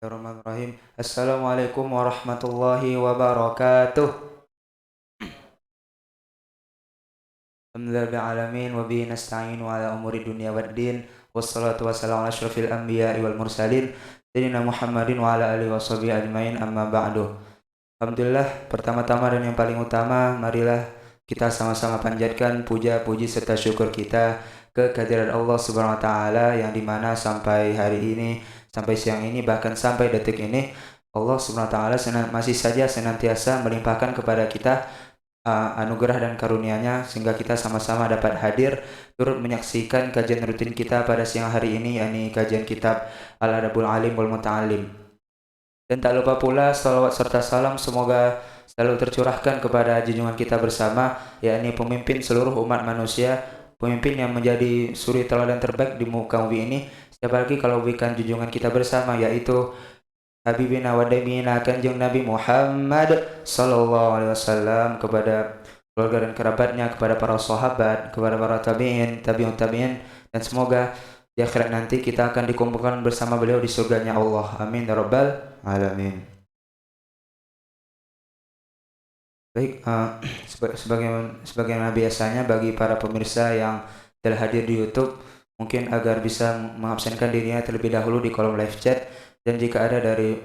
Bismillahirrahmanirrahim. Assalamualaikum warahmatullahi wabarakatuh. Alhamdulillahil alamin wa bihi nasta'inu ala umuri dunya waddin. Wassalatu wassalamu ala asyrafil anbiya'i wal mursalin sayyidina Muhammadin wa ala alihi washabihi ajmain, amma ba'du. Alhamdulillah, pertama-tama dan yang paling utama, marilah kita sama-sama panjatkan puja, puji serta syukur kita ke kehadirat Allah Subhanahu wa taala yang dimana sampai hari ini, sampai siang ini, bahkan sampai detik ini, Allah Subhanahu wa taala masih saja senantiasa melimpahkan kepada kita anugerah dan karunia-Nya sehingga kita sama-sama dapat hadir turut menyaksikan kajian rutin kita pada siang hari ini, yakni kajian kitab Al-Adabul Alim wal Muta'alim. Dan tak lupa pula salawat serta salam semoga selalu tercurahkan kepada junjungan kita bersama, yakni pemimpin seluruh umat manusia, pemimpin yang menjadi suri teladan terbaik di muka bumi ini. Siapa lagi kalau bukan junjungan kita bersama, yaitu Habibina wa Dabina Kanjeng Nabi Muhammad sallallahu alaihi wasallam, kepada keluarga dan kerabatnya, kepada para sahabat, kepada para tabi'in, tabi'un tabi'in, dan semoga di akhirat nanti kita akan dikumpulkan bersama beliau di surganya Allah. Amin ya rabbal alamin. Baik, sebagaimana biasanya bagi para pemirsa yang telah hadir di YouTube, mungkin agar bisa mengabsenkan dirinya terlebih dahulu di kolom live chat. Dan jika ada dari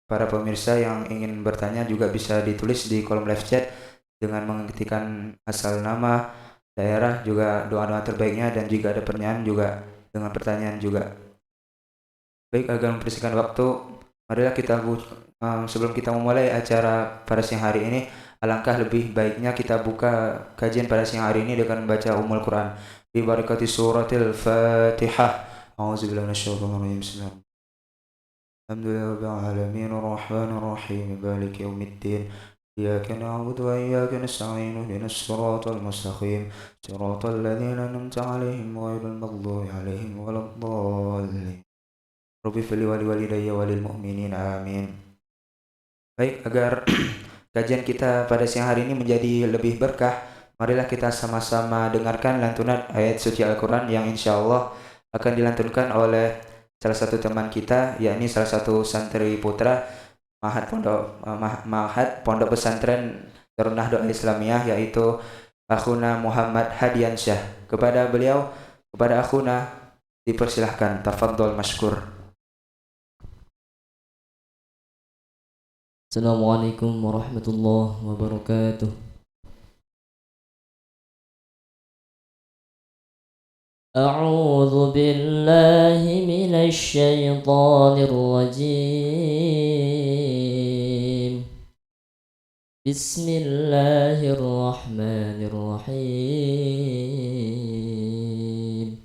para pemirsa yang ingin bertanya juga bisa ditulis di kolom live chat dengan mengetikkan asal nama, daerah, juga doa-doa terbaiknya, dan jika ada pertanyaan juga dengan pertanyaan juga. Baik, agar mempersingkat waktu, marilah kita sebelum kita memulai acara pada siang hari ini, alangkah lebih baiknya kita buka kajian pada siang hari ini dengan membaca Ummul Quran bi barakati suratil Fatihah. A'udzubillahi minasyaitonir rajim. Bismillahirrahmanirrahim. Alhamdulillahi rabbil alamin arrahmanir rahim maliki yaumiddin iyyaka na'budu wa iyyaka nasta'in ihdinas siratal mustaqim siratal ladzina an'amta 'alaihim ghairil maghdubi 'alaihim waladdallin. Rabbi fili wali walidayya walil mu'minin amin. Baik, agar kajian kita pada siang hari ini menjadi lebih berkah, marilah kita sama-sama dengarkan lantunan ayat suci Al-Quran yang insya Allah akan dilantunkan oleh salah satu teman kita, yakni salah satu santri putra Mahat Pondok Pesantren Darun Nahdlatul Islamiyah, yaitu Akhuna Muhammad Hadiansyah. Kepada beliau, kepada Akhuna, dipersilahkan, tafadhol mashkur. Assalamualaikum warahmatullahi wabarakatuh. A'udzu billahi minasy syaithanir rajim. Bismillahirrahmanirrahim.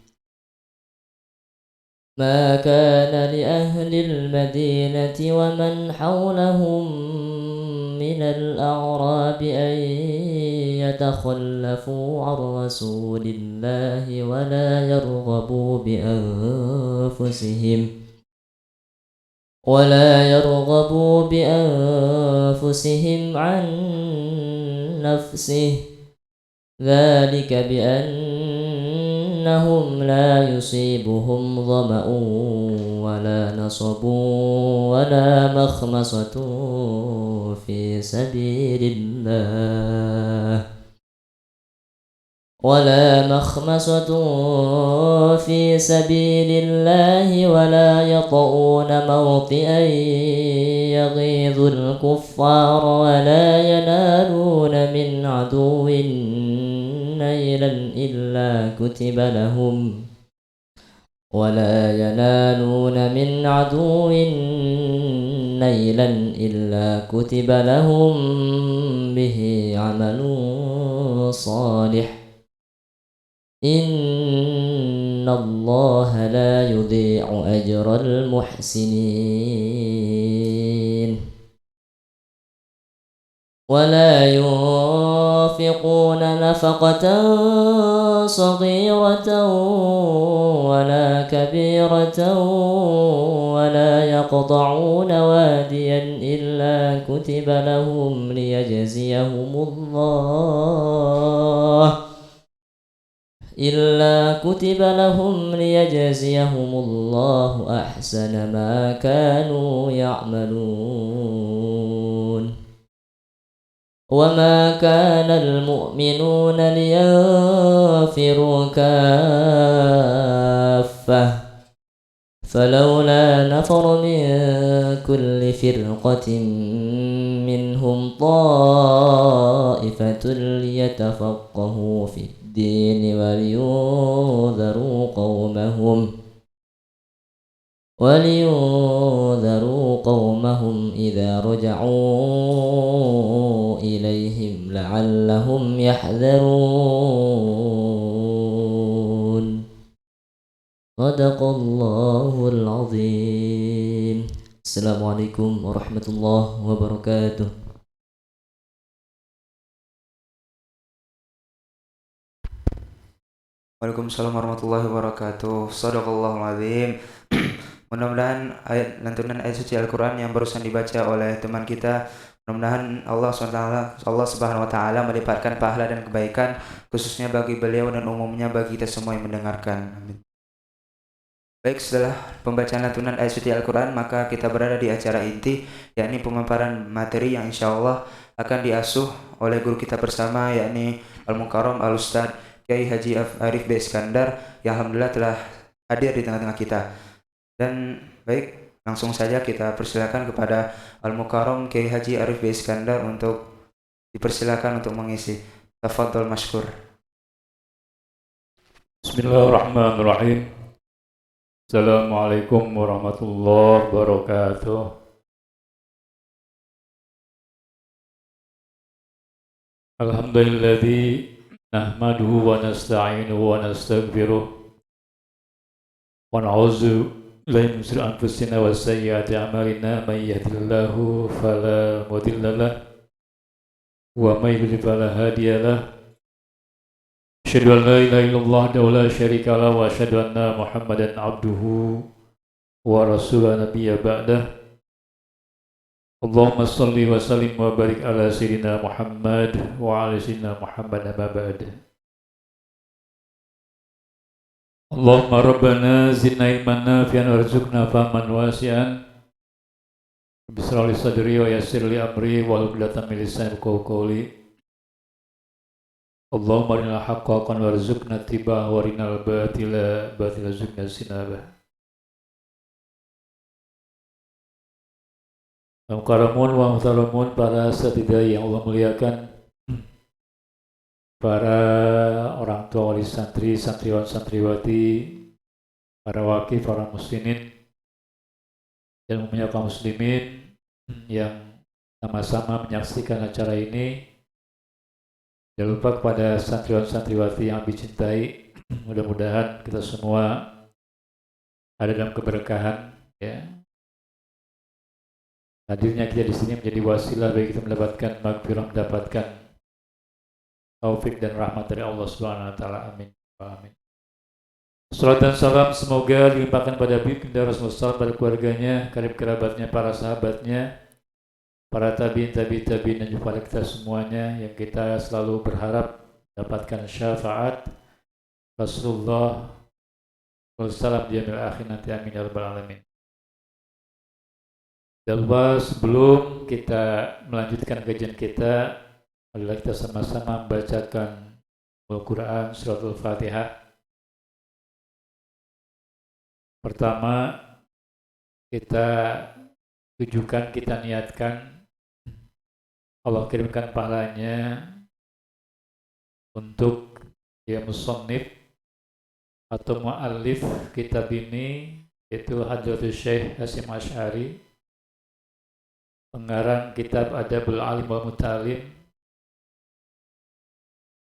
ما كان لأهل المدينة ومن حولهم من الأعراب أن يتخلفوا عن رسول الله ولا يرغبوا بأنفسهم عن نفسه، ذلك بأنهم لا يصيبهم ظمأ ولا نصب ولا مخمصة في سبيل الله ولا يطؤون موطئا يغيظ الكفار ولا ينالون من عدو نيلا إلا كتب لهم به عمل صالح إن الله لا يضيع أجر المحسنين. ولا ينفقون نفقة صغيرة ولا كبيرة ولا يقطعون واديا إلا كتب لهم ليجزيهم الله إلا كتب لهم ليجزيهم الله أحسن ما كانوا يعملون وما كان المؤمنون لينفروا كافة فلولا نفر من كل فرقة منهم طائفة ليتفقهوا في الدين ولينذروا قومهم إذا رجعوا إليهم لعلهم يحذرون صدق الله العظيم. السلام عليكم ورحمة الله وبركاته. Waalaikumsalam warahmatullahi wabarakatuh. Shadaqallahul azim. Mudah-mudahan lantunan ayat suci Al-Quran yang barusan dibaca oleh teman kita, mudah-mudahan Allah Subhanahu wa taala melipatkan pahala dan kebaikan khususnya bagi beliau dan umumnya bagi kita semua yang mendengarkan. Amin. Baik, setelah pembacaan lantunan ayat suci Al-Quran, maka kita berada di acara inti, yakni pemaparan materi yang insya Allah akan diasuh oleh guru kita bersama, yakni Al-Mukarram Al-Ustadz Kiai Haji Arif B. Iskandar, yang alhamdulillah telah hadir di tengah-tengah kita. Dan baik, langsung saja kita persilakan kepada Al-Mukarram Kiai Haji Arif B. Iskandar untuk dipersilakan untuk mengisi. Tafadhol mashkur. Bismillahirrahmanirrahim. Assalamualaikum warahmatullahi wabarakatuh. Alhamdulilladzi nahmaduhu wa nasta'inuhu wa nastaghfiruh wa na'udzu billahi min shururi anfusina wa sayyiati a'malina may yahdihillahu fala mudilla lahu wa may yudlil fala hadiya lahu. Asyhadu an la ilaha illallah wa la syarika lahu wa asyhadu anna Muhammadan abduhu wa rasuluhu nabiyya ba'dah. Allahumma shalli wa sallim wa barik ala sayyidina Muhammad wa ala sayyidina Muhammad amma ba'd. Allahumma rabbana zidna ilman nafi'an warzuqna fahman wasi'an. Bismillah li sadri wa yassir li amri wa hlul 'uqdatam min lisani yafqahu qawli. Allahumma arinal haqqa haqqan warzuqna ittiba'ahu wa arinal batila batilan warzuqna ijtinabah. Mukarramun wa muhtaramun, para asatidz yang Allah muliakan, para orang tua wali santri, santriwan santriwati, para wakif, para muslimin dan umumnya kaum muslimin yang sama-sama menyaksikan acara ini. Jangan lupa kepada santriwan santriwati yang dicintai, mudah-mudahan kita semua ada dalam keberkahan, ya. Hadirnya kita di sini menjadi wasilah bagi kita mendapatkan maghfirah, mendapatkan taufik dan rahmat dari Allah Subhanahu wa taala. Amin. Amin. Salat dan salam semoga dilimpahkan pada baginda Rasulullah, pada keluarganya, karib kerabatnya, para sahabatnya, para tabi'in, tabi'in dan juga kita semuanya yang kita selalu berharap mendapatkan syafaat Rasulullah sallallahu alaihi wasallam nanti. Amin ya rabbal alamin. Dan sebelum kita melanjutkan kajian kita, adalah kita sama-sama membacakan Al-Quran Surat Al-Fatihah. Pertama, kita tujukan, kita niatkan Allah kirimkan pahalanya untuk ya musannif atau mu'allif kitab ini, yaitu Hadratus Syekh Hasyim Asy'ari, pengarang kitab Adabul Alim wal Muta'alim.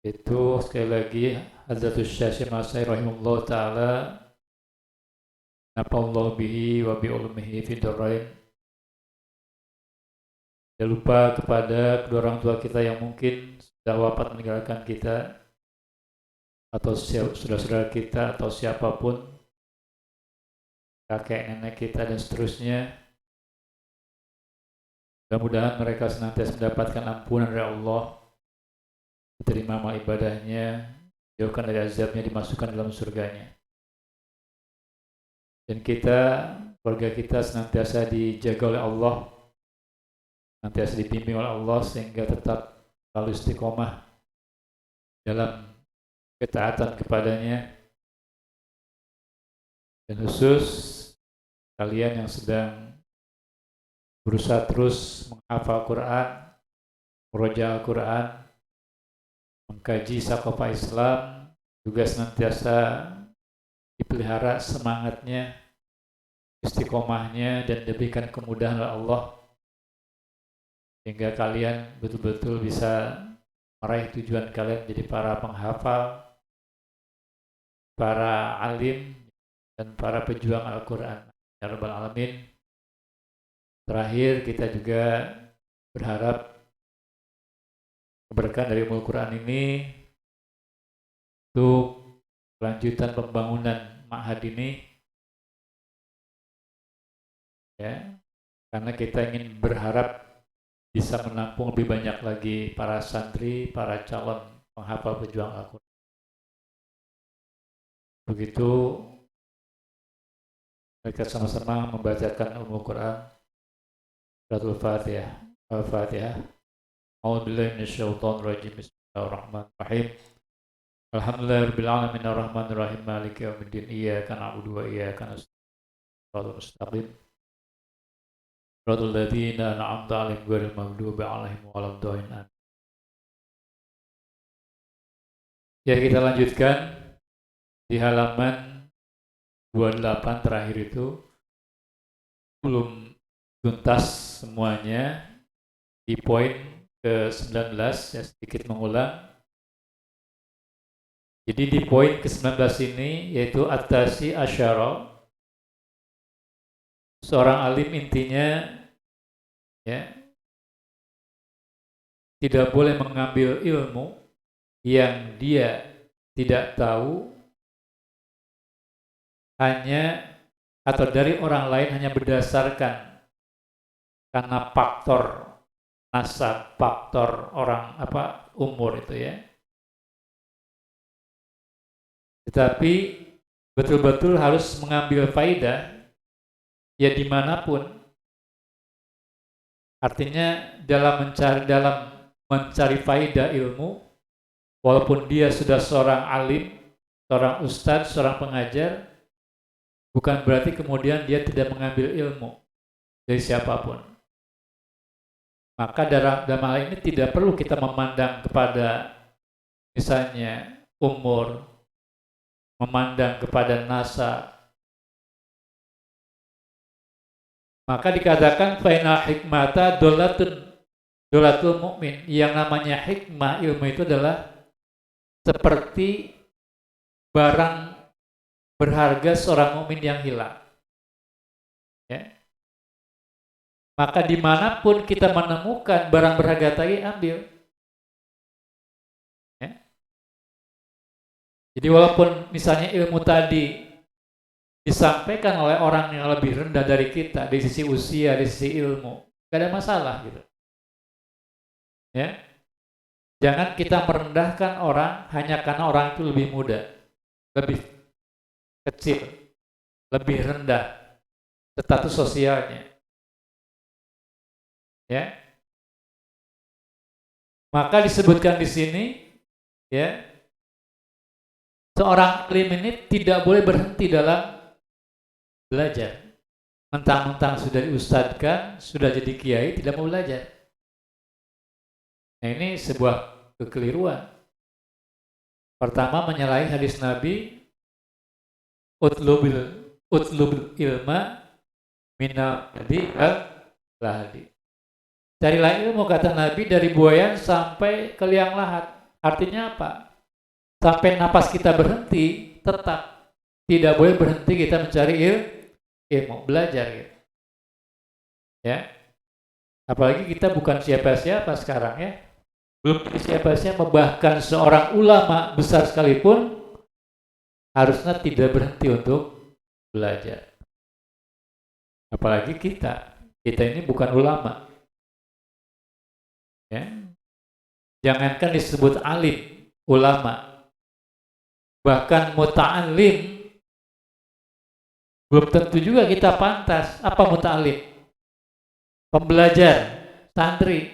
Itu sekali lagi Hadratus Syekh Hasyim Asy'ari rahimahullah ta'ala, nafa'allahu bihi wa bi ulumihi fid dharain. Jangan lupa kepada kedua orang tua kita yang mungkin sudah wafat meninggalkan kita, atau saudara-saudara kita, atau siapapun, kakek nenek kita dan seterusnya. Mudah-mudahan mereka senantiasa mendapatkan ampunan dari Allah, diterima amal ibadahnya, dijauhkan dari azabnya, dimasukkan dalam surganya. Dan kita, keluarga kita senantiasa dijaga oleh Allah, senantiasa dibimbing oleh Allah sehingga tetap selalu istiqomah dalam ketaatan kepadanya. Dan khusus kalian yang sedang berusaha terus menghafal Quran, meroja Al-Quran, mengkaji Sakofa Islam, juga senantiasa dipelihara semangatnya, istiqomahnya, dan diberikan kemudahan oleh Allah sehingga kalian betul-betul bisa meraih tujuan kalian jadi para penghafal, para alim, dan para pejuang Al-Quran. Ya Rabbal Alamin. Terakhir kita juga berharap keberkahan dari Ummul Quran ini untuk kelanjutan pembangunan ma'had ini, ya, karena kita ingin berharap bisa menampung lebih banyak lagi para santri, para calon penghafal pejuang Al-Quran. Begitu kita sama-sama membacakan Ummul Quran, Suratul Fatihah. Al-Fatihah. A'udzubillahi minasyaitonir rajim. Bismillahirrahmanirrahim. Alhamdulillahirabbil alamin arrahmanir rahim maliki yaumiddin iyyaka na'budu wa iyyaka nasta'in ihdinas mustaqim siratal ladzina an'amta 'alaihim ghairil maghdubi 'alaihim waladdallin. Ya, kita lanjutkan di halaman 28 terakhir itu, belum tuntas semuanya, di poin ke-19 ya, sedikit mengulang. Jadi di poin ke-19 ini yaitu at-tasi asyara, seorang alim intinya ya tidak boleh mengambil ilmu yang dia tidak tahu hanya atau dari orang lain hanya berdasarkan karena faktor nasab, faktor orang umur itu ya. Tetapi betul-betul harus mengambil faidah ya dimanapun. Artinya dalam mencari faidah ilmu, walaupun dia sudah seorang alim, seorang ustadz, seorang pengajar, bukan berarti kemudian dia tidak mengambil ilmu dari siapapun. Maka dalam hal ini tidak perlu kita memandang kepada misalnya umur, memandang kepada nasab. Maka dikatakan faina hikmata dolatul mukmin. Yang namanya hikmah, ilmu itu adalah seperti barang berharga seorang mukmin yang hilang. Ya. Maka dimanapun kita menemukan barang berharga tadi, ambil. Ya. Jadi walaupun misalnya ilmu tadi disampaikan oleh orang yang lebih rendah dari kita, dari sisi usia, dari sisi ilmu, gak ada masalah gitu. Ya. Jangan kita merendahkan orang hanya karena orang itu lebih muda, lebih kecil, lebih rendah status sosialnya. Ya. Maka disebutkan di sini ya, seorang alim ini tidak boleh berhenti dalam belajar. Mentang-mentang sudah diustadkan, sudah jadi kiai, tidak mau belajar. Nah, ini sebuah kekeliruan. Pertama, menyalahi hadis Nabi, utlubul ilma minal lahadi. Carilah ilmu, kata Nabi, dari buayan sampai ke liang lahat. Artinya apa? Sampai napas kita berhenti, tetap tidak boleh berhenti kita mencari ilmu, belajar gitu. Ya. Apalagi kita bukan siapa-siapa sekarang ya. Belum siapa-siapa, bahkan seorang ulama besar sekalipun harusnya tidak berhenti untuk belajar. Apalagi kita ini bukan ulama. Ya. Jangankan disebut alim, ulama. bahkan muta'alim, belum tentu juga kita pantas. Apa muta'alim? Pembelajar, santri.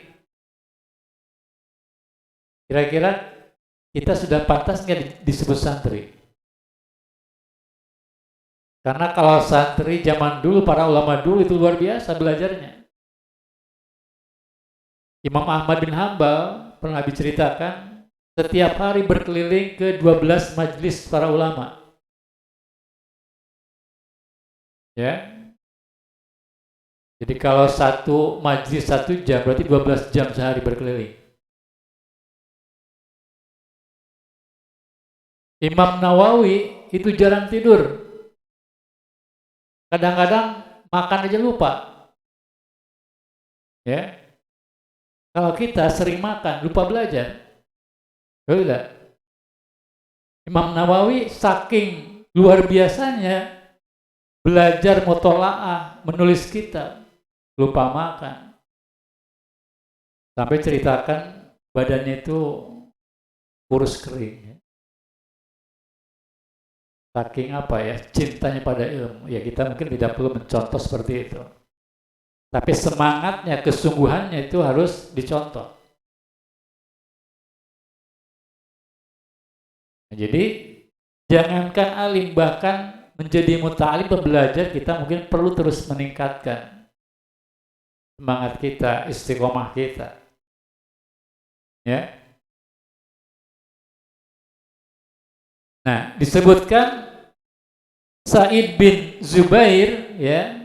Kira-kira kita sudah pantas nggak disebut santri? Karena kalau santri zaman dulu, para ulama dulu itu luar biasa belajarnya. Imam Ahmad bin Hambal pernah diceritakan setiap hari berkeliling ke 12 majelis para ulama. Ya. Jadi kalau satu majelis 1 jam, berarti 12 jam sehari berkeliling. Imam Nawawi itu jarang tidur. Kadang-kadang makan aja lupa. Ya. Kalau kita sering makan, lupa belajar. Betul. Imam Nawawi saking luar biasanya belajar mutola'ah, menulis kitab, lupa makan. Sampai ceritakan badannya itu kurus kering. Saking apa ya, cintanya pada ilmu. Ya kita mungkin tidak perlu mencontoh seperti itu. Tapi semangatnya, kesungguhannya itu harus dicontoh. Nah, jadi jangankan alim, bahkan menjadi muta'alim, pembelajar, kita mungkin perlu terus meningkatkan semangat kita, istiqomah kita. Ya. Nah, disebutkan Sa'id bin Zubair, ya,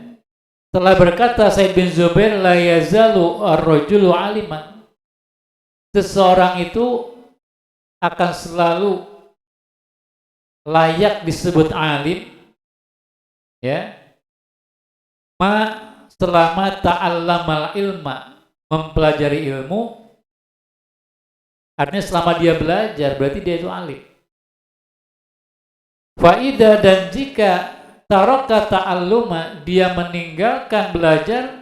telah berkata Sa'id bin Zubair, la yazalu ar-rajulu aliman. Seseorang itu akan selalu layak disebut alim, ya, selama ta'allamal ilma, mempelajari ilmu. Artinya selama dia belajar, berarti dia itu alim. Faidah, dan jika taraka ta'alluma, dia meninggalkan belajar,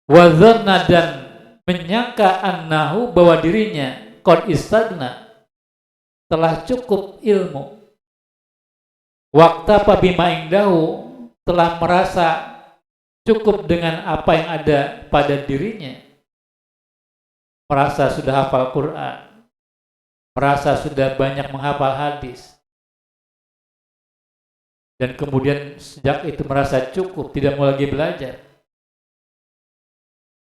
wadzanna, dan menyangka annahu, bahwa dirinya qad istagna, telah cukup ilmu, waqtafa bima indahu, telah merasa cukup dengan apa yang ada pada dirinya, merasa sudah hafal Quran, merasa sudah banyak menghafal hadis, dan kemudian sejak itu merasa cukup, tidak mau lagi belajar.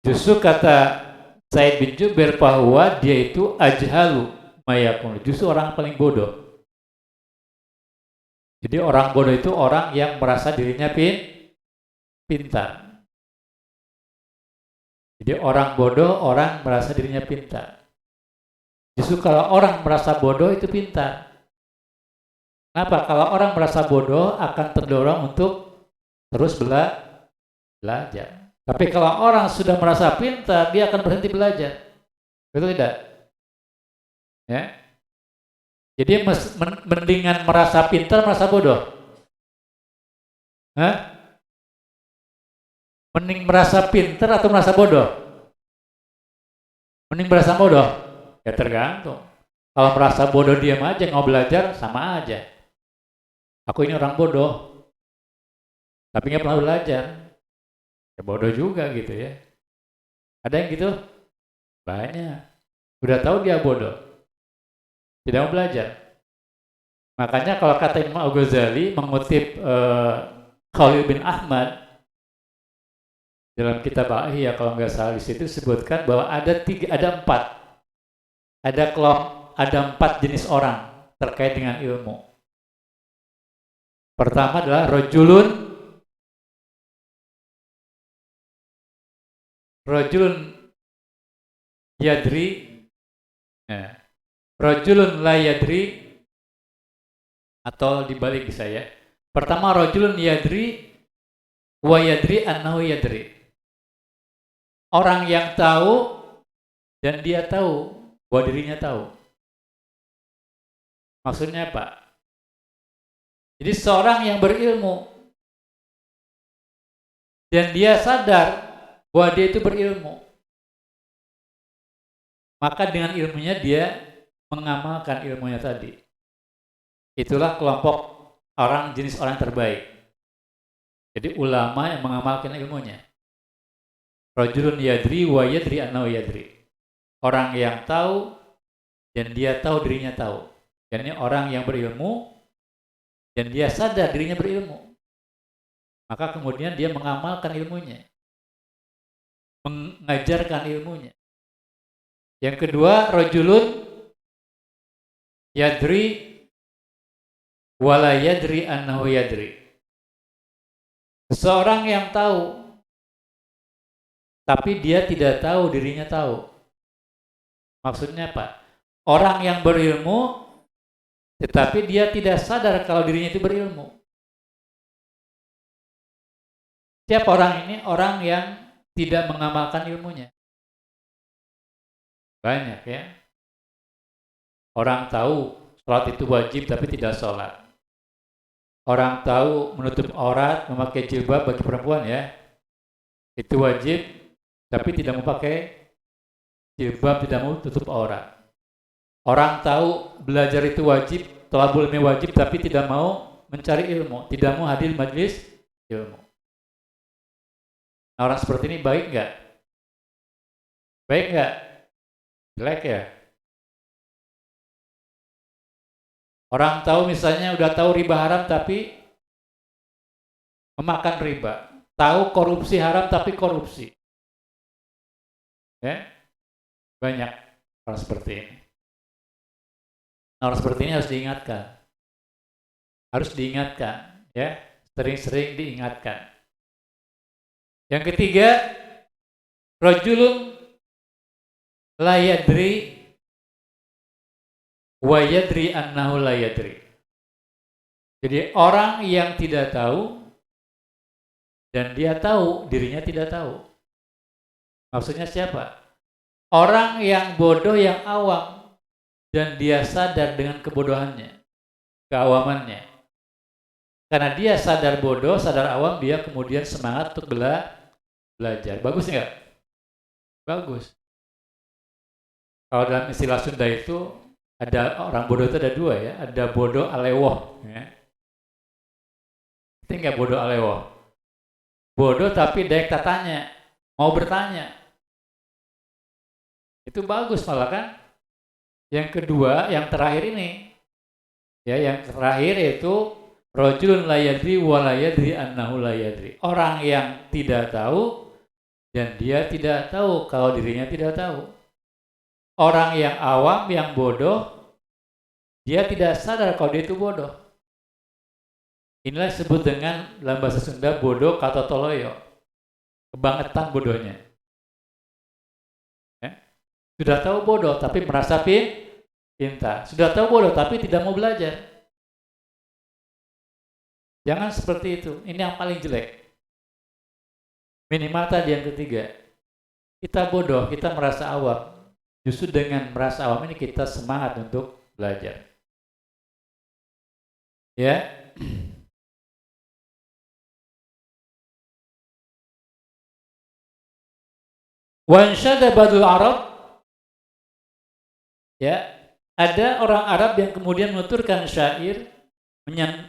Justru kata Sa'id bin Jubair bahwa dia itu ajhalu mayakun, justru orang paling bodoh. Jadi orang bodoh itu orang yang merasa dirinya pintar. Jadi orang bodoh, orang merasa dirinya pintar. Justru kalau orang merasa bodoh itu pintar. Kenapa? Kalau orang merasa bodoh akan terdorong untuk terus belajar. Tapi kalau orang sudah merasa pintar, dia akan berhenti belajar. Betul tidak? Ya. Jadi mendingan merasa pintar, merasa bodoh. Hah? Mending merasa pintar atau merasa bodoh? Mending merasa bodoh? Ya tergantung. Kalau merasa bodoh diam aja, nggak belajar, sama aja. Aku ini orang bodoh, tapi nggak pernah belajar. Ya bodoh juga gitu ya. Ada yang gitu? Banyak. Udah tahu dia bodoh, tidak mau belajar. Makanya kalau kata Imam Al-Ghazali mengutip Khalil bin Ahmad dalam kitab Al-Ihya, kalau nggak salah, di situ disebutkan bahwa ada 4 jenis orang terkait dengan ilmu. Pertama adalah rajulun yadri, rajulun la yadri, atau dibalik bisa ya. Pertama rajulun yadri wa yadri annahu yadri. Orang yang tahu dan dia tahu bahwa dirinya tahu. Maksudnya apa? Jadi seorang yang berilmu dan dia sadar bahwa dia itu berilmu, maka dengan ilmunya dia mengamalkan ilmunya tadi. Itulah kelompok orang, jenis orang terbaik. Jadi ulama yang mengamalkan ilmunya. Rajulun yadri wa yadri annahu yadri. Orang yang tahu dan dia tahu dirinya tahu. Dan ini orang yang berilmu dan dia sadar dirinya berilmu. Maka kemudian dia mengamalkan ilmunya, mengajarkan ilmunya. Yang kedua, rajulun yadri wala yadri annahu yadri. Seseorang yang tahu tapi dia tidak tahu dirinya tahu. Maksudnya apa? Orang yang berilmu tetapi dia tidak sadar kalau dirinya itu berilmu. Siapa orang ini? Orang yang tidak mengamalkan ilmunya. Banyak ya. Orang tahu sholat itu wajib tapi tidak sholat. Orang tahu menutup aurat, memakai jilbab bagi perempuan ya, itu wajib tapi tidak mau pakai jilbab, tidak mau tutup aurat. Orang tahu belajar itu wajib, thalabul ilmi wajib tapi tidak mau mencari ilmu, tidak mau hadir majelis ilmu. Nah, orang seperti ini baik nggak? Baik nggak? Jelek ya? Orang tahu misalnya udah tahu riba haram tapi memakan riba. Tahu korupsi haram tapi korupsi. Ya? Banyak orang seperti ini. Nah, orang seperti ini harus diingatkan. Harus diingatkan, ya. Sering-sering diingatkan. Yang ketiga, rajulun la yadri wa yadri annahu la yadri. Jadi orang yang tidak tahu dan dia tahu dirinya tidak tahu. Maksudnya siapa? Orang yang bodoh, yang awam dan dia sadar dengan kebodohannya, keawamannya. Karena dia sadar bodoh, sadar awam, dia kemudian semangat untuk belajar. Bagus nggak? Bagus. Kalau dalam istilah Sunda itu ada orang bodoh itu ada dua ya, ada bodoh alewoh. Ya. Itu nggak bodoh alewoh. Bodoh tapi daek tatanya, mau bertanya. Itu bagus malah kan. Yang kedua, yang terakhir ini, ya yang terakhir yaitu rajulun la yadri wa la yadri annahu la yadri. Orang yang tidak tahu dan dia tidak tahu kalau dirinya tidak tahu. Orang yang awam, yang bodoh, dia tidak sadar kalau dia itu bodoh. Inilah disebut dengan dalam bahasa Sunda bodoh kata toloyo. Kebangetan bodohnya. Ya. Sudah tahu bodoh tapi merasa pintar. Sudah tahu bodoh tapi tidak mau belajar. Jangan seperti itu. Ini yang paling jelek. Minimal tadi yang ketiga. Kita bodoh, kita merasa awam. Justru dengan merasa awam ini kita semangat untuk belajar. Ya. Wa ansyada badul Arab. Ya, ada orang Arab yang kemudian menuturkan syair,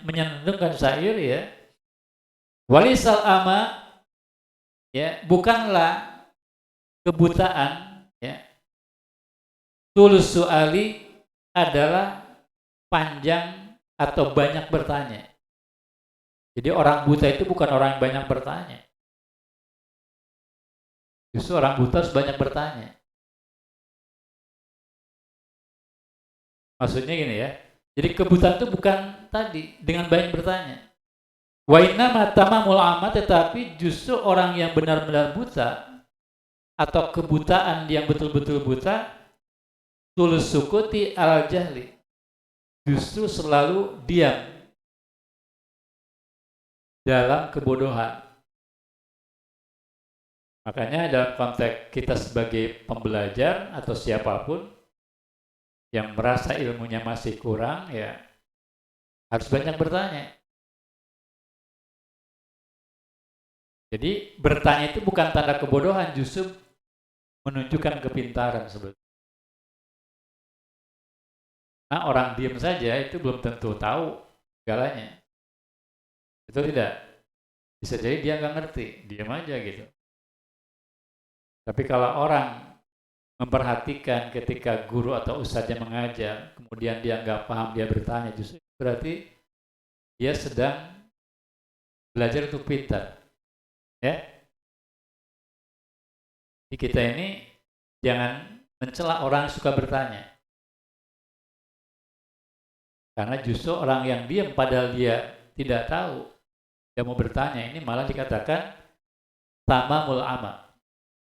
menyantumkan syair ya. Walisal ama, ya, bukanlah kebutaan, ya. Tulus su'ali adalah panjang atau banyak bertanya. Jadi orang buta itu bukan orang yang banyak bertanya. Justru orang buta harus banyak bertanya. Maksudnya gini ya. Jadi kebutaan itu bukan tadi dengan banyak bertanya. Wa innama tamamul ama, tetapi justru orang yang benar-benar buta atau kebutaan yang betul-betul buta, tulus sukuti al jahli, justru selalu diam dalam kebodohan. Makanya dalam konteks kita sebagai pembelajar atau siapapun yang merasa ilmunya masih kurang, ya harus banyak bertanya. Jadi bertanya itu bukan tanda kebodohan, justru menunjukkan kepintaran sebetulnya. Nah, orang diam saja itu belum tentu tahu segalanya. Betul tidak? Bisa jadi dia nggak ngerti, diam aja gitu. Tapi kalau orang memperhatikan ketika guru atau ustadznya mengajar, kemudian dia nggak paham, dia bertanya, justru berarti dia sedang belajar untuk pintar. Ya, di kita ini jangan mencela orang yang suka bertanya. Karena justru orang yang diam padahal dia tidak tahu, dia mau bertanya, ini malah dikatakan tamamul ama.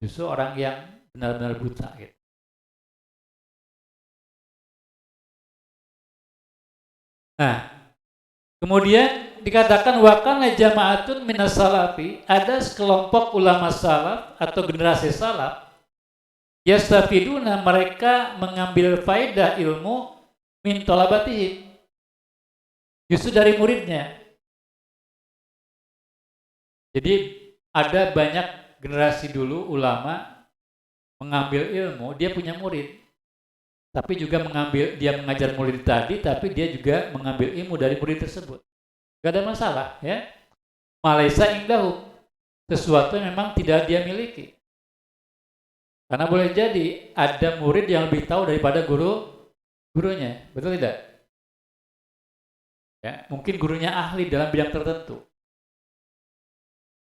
Justru orang yang benar-benar buta gitu. Nah, kemudian dikatakan wakana jama'atun minas salafi, ada sekelompok ulama salaf atau generasi salaf yastafiduna, mereka mengambil faedah ilmu min talabatihim, justru dari muridnya. Jadi ada banyak generasi dulu ulama mengambil ilmu, dia punya murid, tapi juga dia mengajar murid tadi, tapi dia juga mengambil ilmu dari murid tersebut. Gak ada masalah, ya. Malaysa indahum, sesuatu yang memang tidak dia miliki. Karena boleh jadi ada murid yang lebih tahu daripada gurunya, betul tidak? Ya, mungkin gurunya ahli dalam bidang tertentu,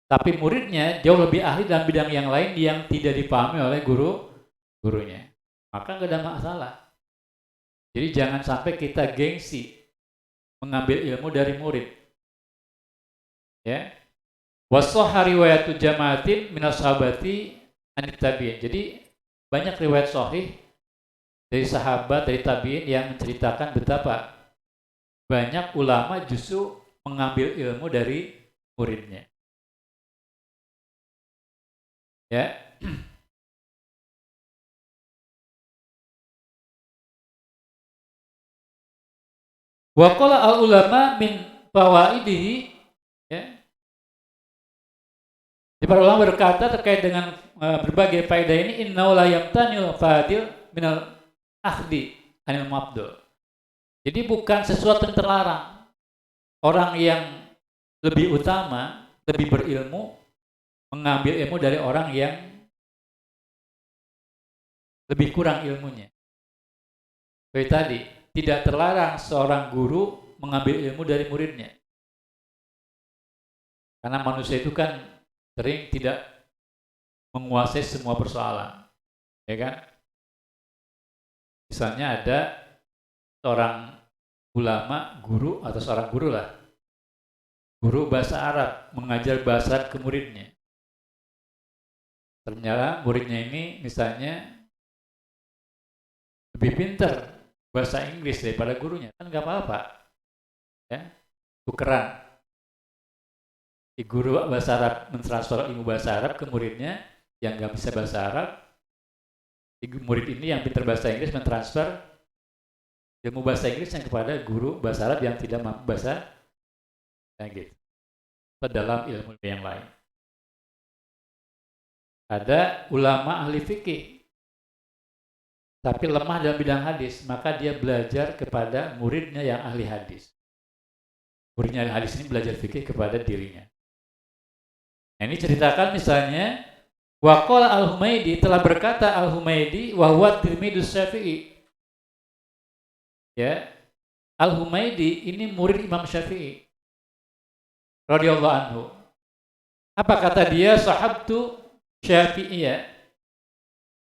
tapi muridnya jauh lebih ahli dalam bidang yang lain yang tidak dipahami oleh gurunya. Maka nggak ada masalah. Jadi jangan sampai kita gengsi mengambil ilmu dari murid. Ya. Wassoha riwayatu jamaatin minas sahabati anit tabi'in. Jadi banyak riwayat sahih dari sahabat, dari tabi'in yang menceritakan betapa banyak ulama justru mengambil ilmu dari muridnya. Ya. Wa qala al ulama min fawaidihi, ya. Para ulama berkata terkait dengan berbagai faedah ini, innahu la yamtanil fadil minal akhdi anil mabdul. Jadi bukan sesuatu yang terlarang. Orang yang lebih utama, lebih berilmu, mengambil ilmu dari orang yang lebih kurang ilmunya. Seperti tadi, tidak terlarang seorang guru mengambil ilmu dari muridnya. Karena manusia itu kan sering tidak menguasai semua persoalan, ya kan? Misalnya ada seorang ulama, guru atau seorang guru lah, guru bahasa Arab mengajar bahasa Arab ke muridnya. Ternyata muridnya ini misalnya lebih pintar bahasa Inggris daripada gurunya, kan nggak apa-apa, ya, tukeran. Guru bahasa Arab mentransfer ilmu bahasa Arab ke muridnya yang nggak bisa bahasa Arab. Murid ini yang pintar bahasa Inggris mentransfer ilmu bahasa Inggrisnya kepada guru bahasa Arab yang tidak mampu bahasa Inggris. Dalam ilmu yang lain. Ada ulama ahli fikih, tapi lemah dalam bidang hadis, maka dia belajar kepada muridnya yang ahli hadis. Muridnya ahli hadis ini belajar fikih kepada dirinya. Nah, ini ceritakan misalnya waqala al-Humaidi, telah berkata al-Humaidi wa huwa tilmidus Syafi'i. Ya. Al-Humaidi ini murid Imam Syafi'i radhiyallahu anhu. Apa kata dia? Sahabtu Syafi'iyya.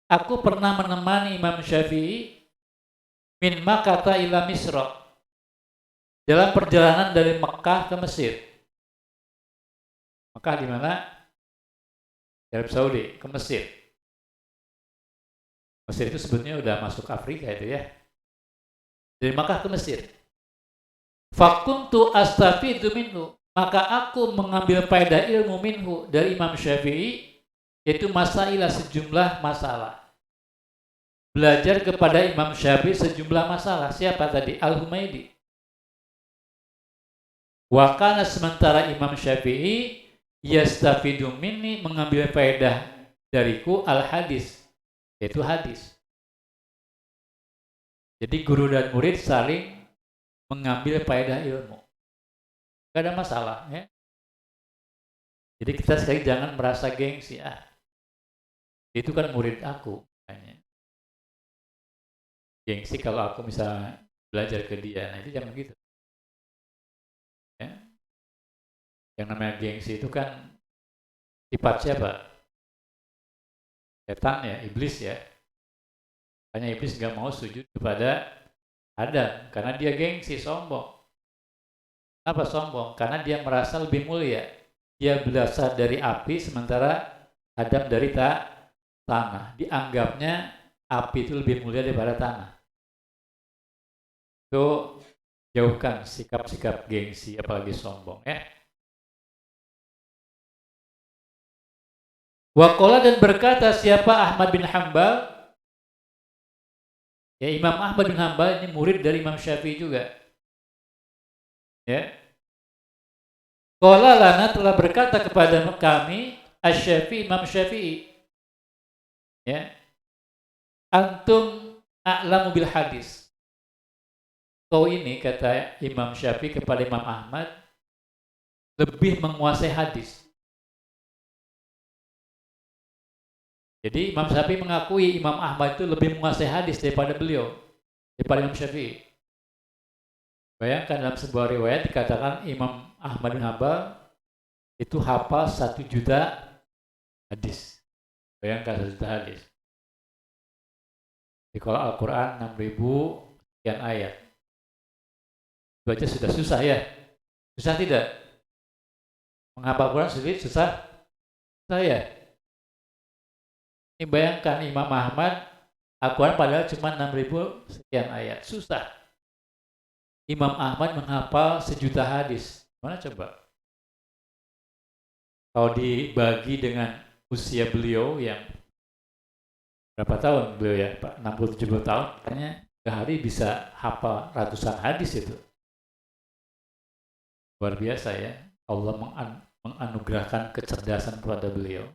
Aku pernah menemani Imam Syafi'i min Makkah ila Misra, dalam perjalanan dari Mekah ke Mesir. Mekah di mana? Arab Saudi, ke Mesir. Mesir itu sebetulnya udah masuk Afrika itu ya. Dari Mekah ke Mesir. Fakuntu astafidu minhu, maka aku mengambil faedah ilmu minhu dari Imam Syafi'i, yaitu masailah, sejumlah masalah. Belajar kepada Imam Syafi'i sejumlah masalah. Siapa tadi? Al-Humaidi. Wa kana, sementara Imam Syafi'i yastafidu minni, mengambil faedah dariku al-hadis, yaitu hadis. Jadi guru dan murid saling mengambil faedah ilmu. Gak ada masalah ya. Jadi kita sekali jangan merasa gengsi, itu kan murid aku. Gengsi kalau aku bisa belajar ke dia, nah itu jangan gitu. Ya. Yang namanya gengsi itu kan sifat siapa? Setan ya, iblis ya. Makanya iblis gak mau sujud kepada Adam karena dia gengsi, sombong. Apa sombong? Karena dia merasa lebih mulia. Dia berasal dari api sementara Adam dari tanah. Dianggapnya api itu lebih mulia daripada tanah. Itu jauhkan sikap-sikap gengsi apalagi sombong ya. Waqala dan berkata siapa Ahmad bin Hanbal? Ya, Imam Ahmad bin Hanbal ini murid dari Imam Syafi'i juga. Ya. Qala lana telah berkata kepada kami Asy-Syafi'i, Imam Syafi'i. Ya. Antum a'lamu bil hadis. Kau ini kata Imam Syafi'i kepada Imam Ahmad lebih menguasai hadis. Jadi Imam Syafi'i mengakui Imam Ahmad itu lebih menguasai hadis daripada beliau, daripada Imam Syafi'i. Bayangkan dalam sebuah riwayat dikatakan Imam Ahmad bin Hanbal itu hafal 1 juta hadis. Bayangkan 1 juta hadis. Di kalau Al-Quran 6.000 sekian ayat. Itu aja sudah susah ya. Susah tidak? Menghafal Quran sulit, susah? Susah ya? Ini bayangkan Imam Ahmad Al-Quran padahal cuma 6.000 sekian ayat. Susah. Imam Ahmad menghafal 1 juta hadis. Mana coba? Kalau dibagi dengan usia beliau yang berapa tahun beliau ya Pak? 60-70 tahun. Katanya sehari bisa hafal ratusan hadis itu. Luar biasa ya. Allah menganugerahkan kecerdasan kepada beliau.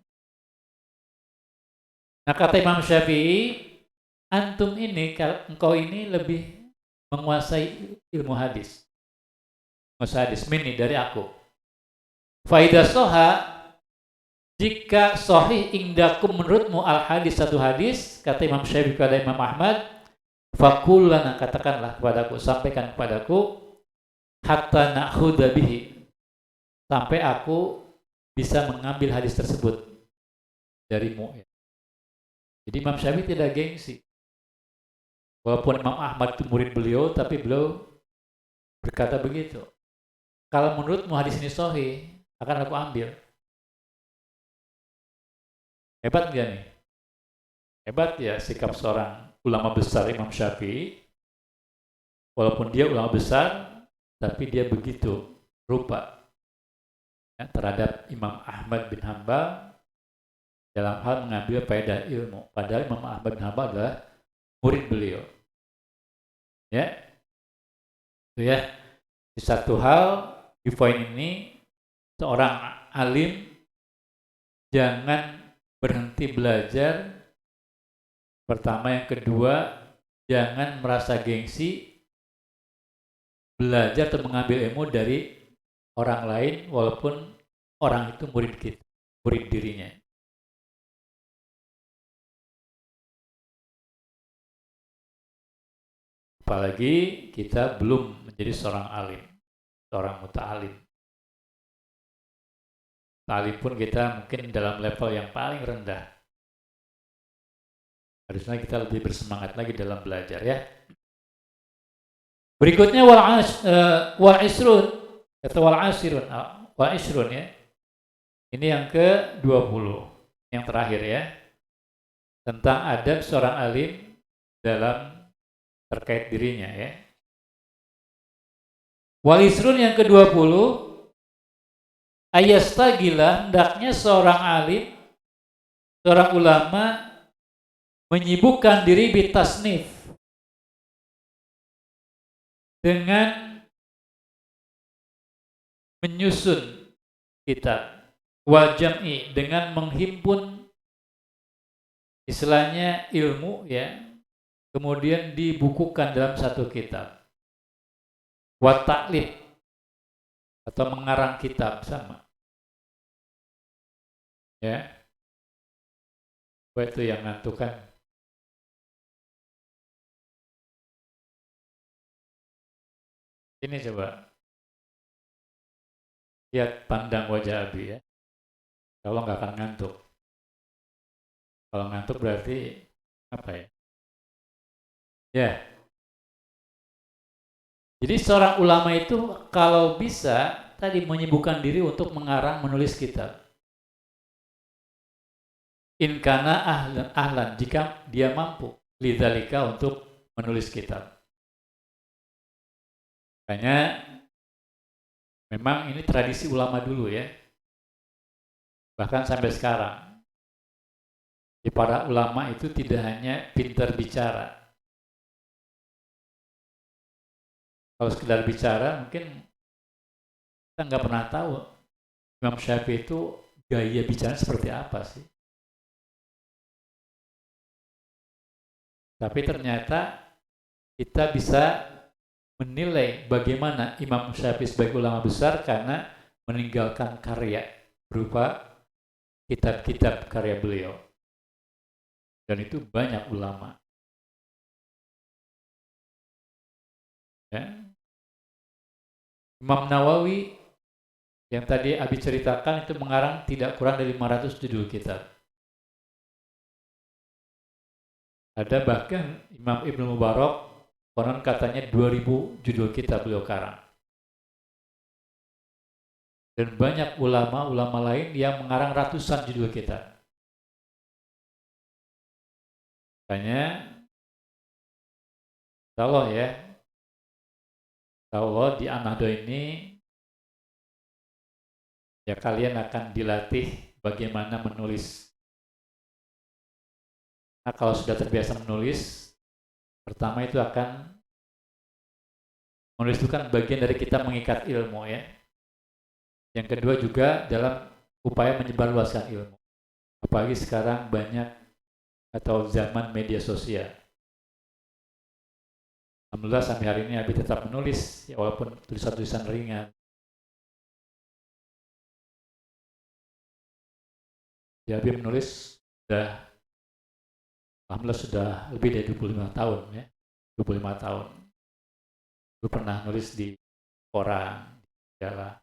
Nah kata Imam Syafi'i, antum ini, engkau ini lebih menguasai ilmu hadis. Menguasai hadis, mini dari aku. Faidah soha, jika sahih indakum menurutmu al-hadis satu hadis, kata Imam Syafi'i kepada Imam Ahmad, fakullana katakanlah kepadaku, sampaikan kepadaku, hatta na'khudha bihi, sampai aku bisa mengambil hadis tersebut darimu. Jadi Imam Syafi'i tidak gengsi. Walaupun Imam Ahmad itu murid beliau, tapi beliau berkata begitu. Kalau menurutmu hadis ini sahih, akan aku ambil. Hebat nggak nih? Hebat ya sikap seorang ulama besar Imam Syafi'i. Walaupun dia ulama besar, tapi dia begitu rupa ya, terhadap Imam Ahmad bin Hanbal dalam hal mengambil faedah ilmu. Padahal Imam Ahmad bin Hanbal adalah murid beliau. Ya, itu ya. Di satu hal di poin ini seorang alim jangan berhenti belajar. Pertama, yang kedua, jangan merasa gengsi belajar atau mengambil ilmu dari orang lain walaupun orang itu murid kita, murid dirinya. Apalagi kita belum menjadi seorang alim, seorang muta'alim. Alim pun kita mungkin dalam level yang paling rendah. Harusnya kita lebih bersemangat lagi dalam belajar ya. Berikutnya wal isrun atau wal asirun ya. Ini yang ke-20, yang terakhir ya. Tentang adab seorang alim dalam terkait dirinya ya. Wal isrun yang ke-20, ayastagilah, hendaknya seorang alim, seorang ulama menyibukkan diri bitasnif, dengan menyusun kitab, wal jam'i, dengan menghimpun istilahnya ilmu ya, kemudian dibukukan dalam satu kitab. Wa ta'lif atau mengarang kitab sama. Ya. Apa itu yang ngantuk kan? Ini coba lihat pandang wajah Abi ya. Kalau nggak akan ngantuk. Kalau ngantuk berarti apa ya? Ya. Jadi seorang ulama itu kalau bisa tadi menyibukkan diri untuk mengarang menulis kitab. In kana ahlan jika dia mampu lidzalika untuk menulis kitab. Makanya memang ini tradisi ulama dulu ya. Bahkan sampai sekarang. Di para ulama itu tidak hanya pintar bicara. Kalau sekedar bicara mungkin kita nggak pernah tahu Imam Syafi'i itu gaya bicara seperti apa sih. Tapi ternyata kita bisa menilai bagaimana Imam Syafi'i sebagai ulama besar karena meninggalkan karya berupa kitab-kitab karya beliau. Dan itu banyak ulama. Ya. Imam Nawawi yang tadi Abi ceritakan itu mengarang tidak kurang dari 500 judul kitab. Ada bahkan Imam Ibnu Mubarak konon katanya 2000 judul kitab beliau karang. Dan banyak ulama-ulama lain yang mengarang ratusan judul kitab. Makanya kalau di An-Nahdoh ini ya kalian akan dilatih bagaimana menulis. Nah, kalau sudah terbiasa menulis, pertama itu akan menulis itu kan bagian dari kita mengikat ilmu ya. Yang kedua juga dalam upaya menyebarluaskan ilmu. Apalagi sekarang banyak atau zaman media sosial. Alhamdulillah sampai hari ini Abi tetap menulis, ya walaupun tulisan-tulisan ringan. Ya Abi menulis Alhamdulillah sudah lebih dari 25 tahun ya. 25 tahun. Gue pernah nulis di koran, di majalah.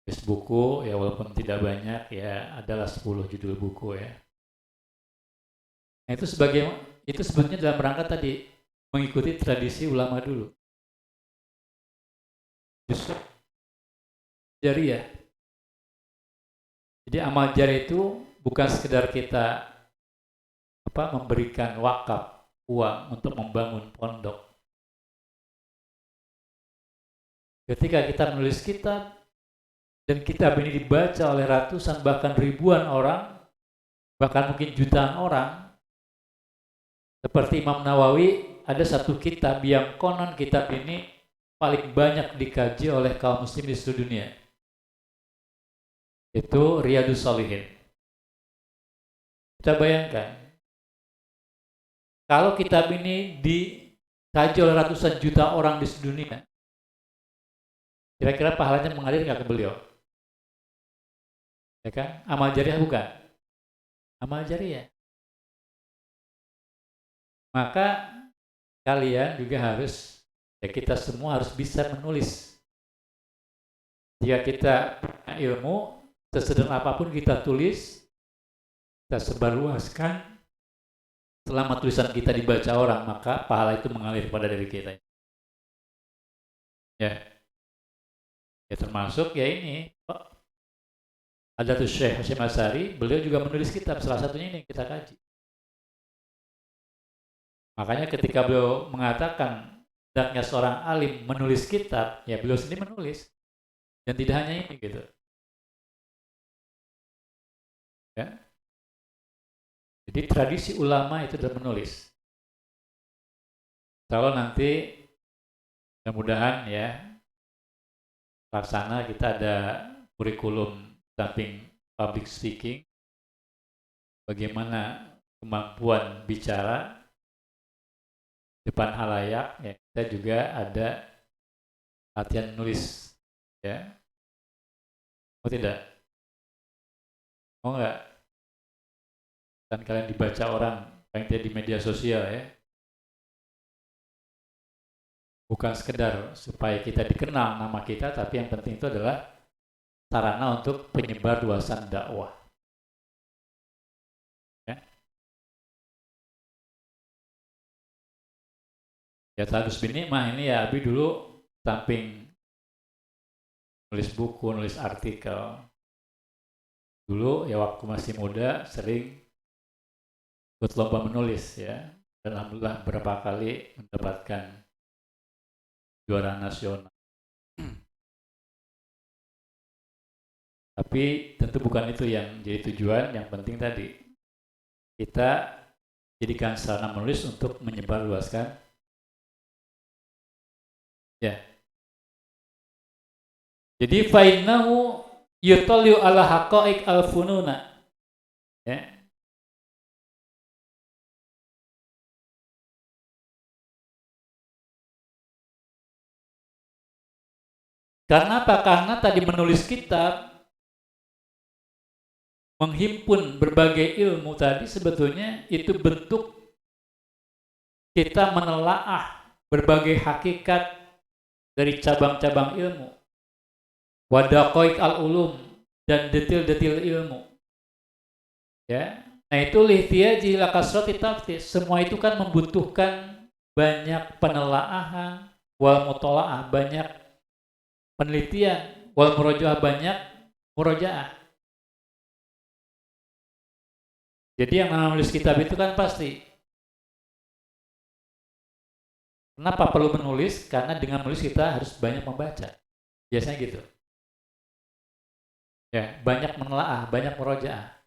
Tulis buku ya walaupun tidak banyak ya adalah 10 judul buku ya. Nah, itu sebetulnya dalam rangka tadi mengikuti tradisi ulama dulu. Justru jariah. Jadi amal jariah itu bukan sekedar kita memberikan wakaf uang untuk membangun pondok. Ketika kita menulis kitab dan kitab ini dibaca oleh ratusan bahkan ribuan orang, bahkan mungkin jutaan orang, seperti Imam Nawawi ada satu kitab yang konon kitab ini paling banyak dikaji oleh kaum muslim di seluruh dunia. Itu Riyadhus Shalihin. Kita bayangkan, kalau kitab ini dikaji oleh ratusan juta orang di seluruh dunia, kira-kira pahalanya mengalir nggak ke beliau? Ya kan? Amal jariah bukan? Amal jariah. Maka kalian juga harus, ya kita semua harus bisa menulis. Jika kita punya ilmu, sesederhana apapun kita tulis, kita sebarluaskan, selama tulisan kita dibaca orang, maka pahala itu mengalir pada diri kita. Ya termasuk ya ini, ada tuh Syekh Hasyim Asy'ari, beliau juga menulis kitab, salah satunya ini yang kita kaji. Makanya ketika beliau mengatakan hendaknya seorang alim menulis kitab, ya beliau sendiri menulis. Dan tidak hanya ini gitu. Ya. Jadi tradisi ulama itu adalah menulis. Kalau nanti mudah-mudahan ya laksana kita ada kurikulum samping public speaking, bagaimana kemampuan bicara depan halayak, ya kita juga ada latihan nulis, ya. Oh tidak? Mau nggak? Dan kalian dibaca orang, paling tidak di media sosial ya. Bukan sekedar supaya kita dikenal nama kita, tapi yang penting itu adalah sarana untuk penyebar luasan dakwah. Ya, ya Tadus bin Nikmah ini ya Abi dulu samping nulis buku, nulis artikel. Dulu ya waktu masih muda sering ikut lomba menulis ya. Dan alhamdulillah beberapa kali mendapatkan juara nasional. Tapi tentu bukan itu yang jadi tujuan, yang penting tadi kita jadikan sarana menulis untuk menyebarluaskan ya. Jadi fainahu yutaliu ala haqa'iq al-fununa. Ya. Karena apa? Karena tadi menulis kitab, menghimpun berbagai ilmu tadi sebetulnya itu bentuk kita menelaah berbagai hakikat dari cabang-cabang ilmu. Wadaqaiq al-ulum dan detil-detil ilmu. Ya. Nah itu lihtiyaji ila kasrati taftis. Semua itu kan membutuhkan banyak penelaahan, wal mutolaah, banyak penelitian, wal murojaah, banyak murojaah. Jadi yang menulis kitab itu kan pasti. Kenapa perlu menulis? Karena dengan menulis kita harus banyak membaca. Biasanya gitu. Ya, banyak menelaah, banyak murojaah.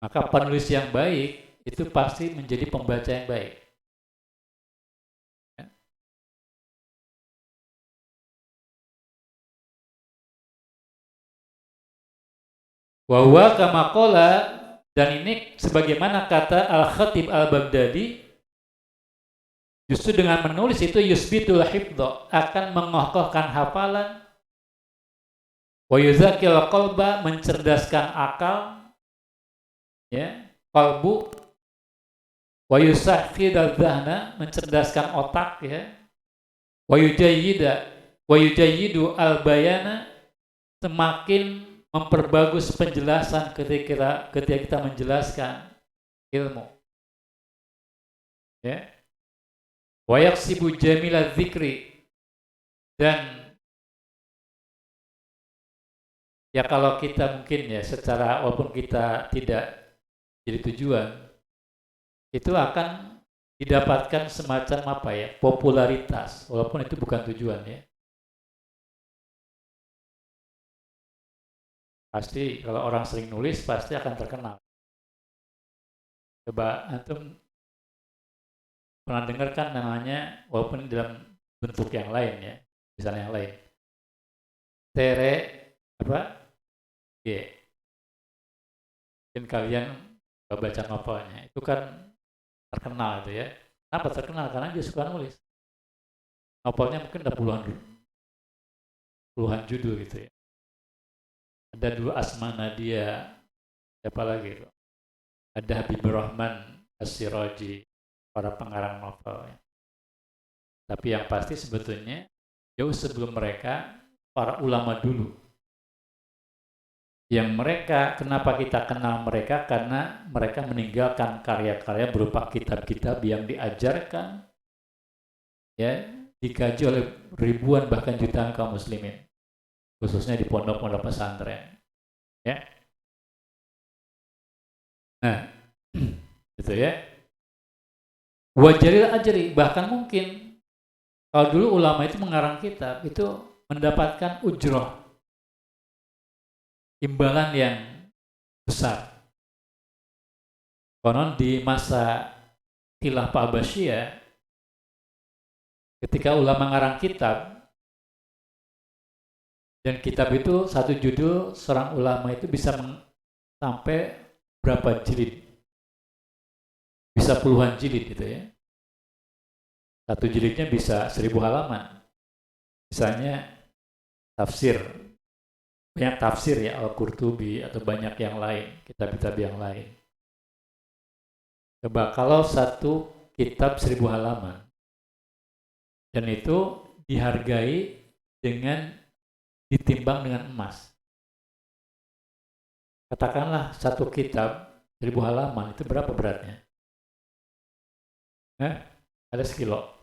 Maka penulis yang baik itu pasti menjadi pembaca yang baik. Ya. Wa huwa kama qala, dan ini sebagaimana kata Al-Khatib Al-Baghdadi, justru dengan menulis itu yusbitul hifdha, akan mengokohkan hafalan, wa yuzakil qalba, mencerdaskan akal, ya, qalbu, wa yusahhidal dhahna, mencerdaskan otak, ya, wa yujayyidu al-bayana, semakin memperbagus penjelasan ketika kita menjelaskan ilmu, ya. Wa yaksibu jamilaz zikri, dan ya kalau kita mungkin ya secara walaupun kita tidak jadi tujuan, itu akan didapatkan semacam apa ya, popularitas, walaupun itu bukan tujuan ya. Pasti kalau orang sering nulis pasti akan terkenal. Coba antum pernah dengar kan namanya, walaupun dalam bentuk yang lain ya, misalnya yang lain, tere apa, G. Mungkin kalian baca novelnya, itu kan terkenal itu ya. Kenapa terkenal? Karena dia suka nulis. Novelnya mungkin ada puluhan judul gitu ya. Ada dulu Asma Nadia, siapa lagi itu? Ada Habibur Rahman As-Siraji, para pengarang novel. Ya. Tapi yang pasti sebetulnya jauh sebelum mereka, para ulama dulu. Yang mereka, kenapa kita kenal mereka? Karena mereka meninggalkan karya-karya berupa kitab-kitab yang diajarkan, ya, dikaji oleh ribuan bahkan jutaan kaum muslimin, khususnya di pondok-pondok pesantren, ya. Nah, itu ya. Wajaril ajri, bahkan mungkin kalau dulu ulama itu mengarang kitab itu mendapatkan ujroh, imbalan yang besar. Konon di masa Khilafah Abbasiyah, ketika ulama mengarang kitab, dan kitab itu satu judul seorang ulama itu bisa sampai berapa jilid? Bisa puluhan jilid gitu ya. Satu jilidnya bisa 1000 halaman. Misalnya tafsir, banyak tafsir ya, Al-Qurtubi atau banyak yang lain, kitab-kitab yang lain. Coba kalau satu kitab 1000 halaman dan itu dihargai dengan ditimbang dengan emas. Katakanlah satu kitab 1000 halaman itu berapa beratnya? Ada sekilo.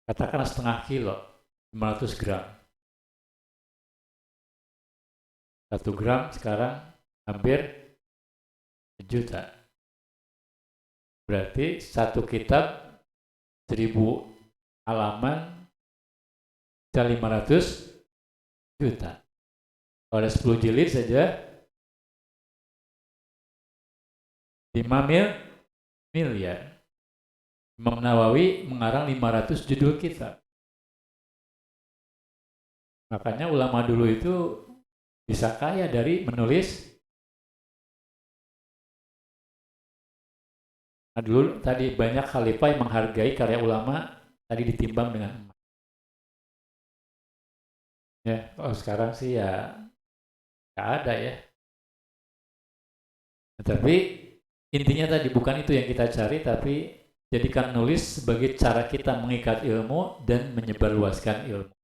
Katakanlah setengah kilo, 500 gram. 1 gram sekarang hampir 1 juta. Berarti satu kitab 1000 halaman 500 juta. Kalau ada 10 jilid saja 5 miliar. Imam Nawawi mengarang 500 judul kitab. Makanya ulama dulu itu bisa kaya dari menulis. Nah, dulu tadi banyak khalifah yang menghargai karya ulama tadi ditimbang dengan emas. Ya, kalau sekarang sih ya nggak ada ya. Tapi intinya tadi bukan itu yang kita cari, tapi jadikan nulis sebagai cara kita mengikat ilmu dan menyebarluaskan ilmu.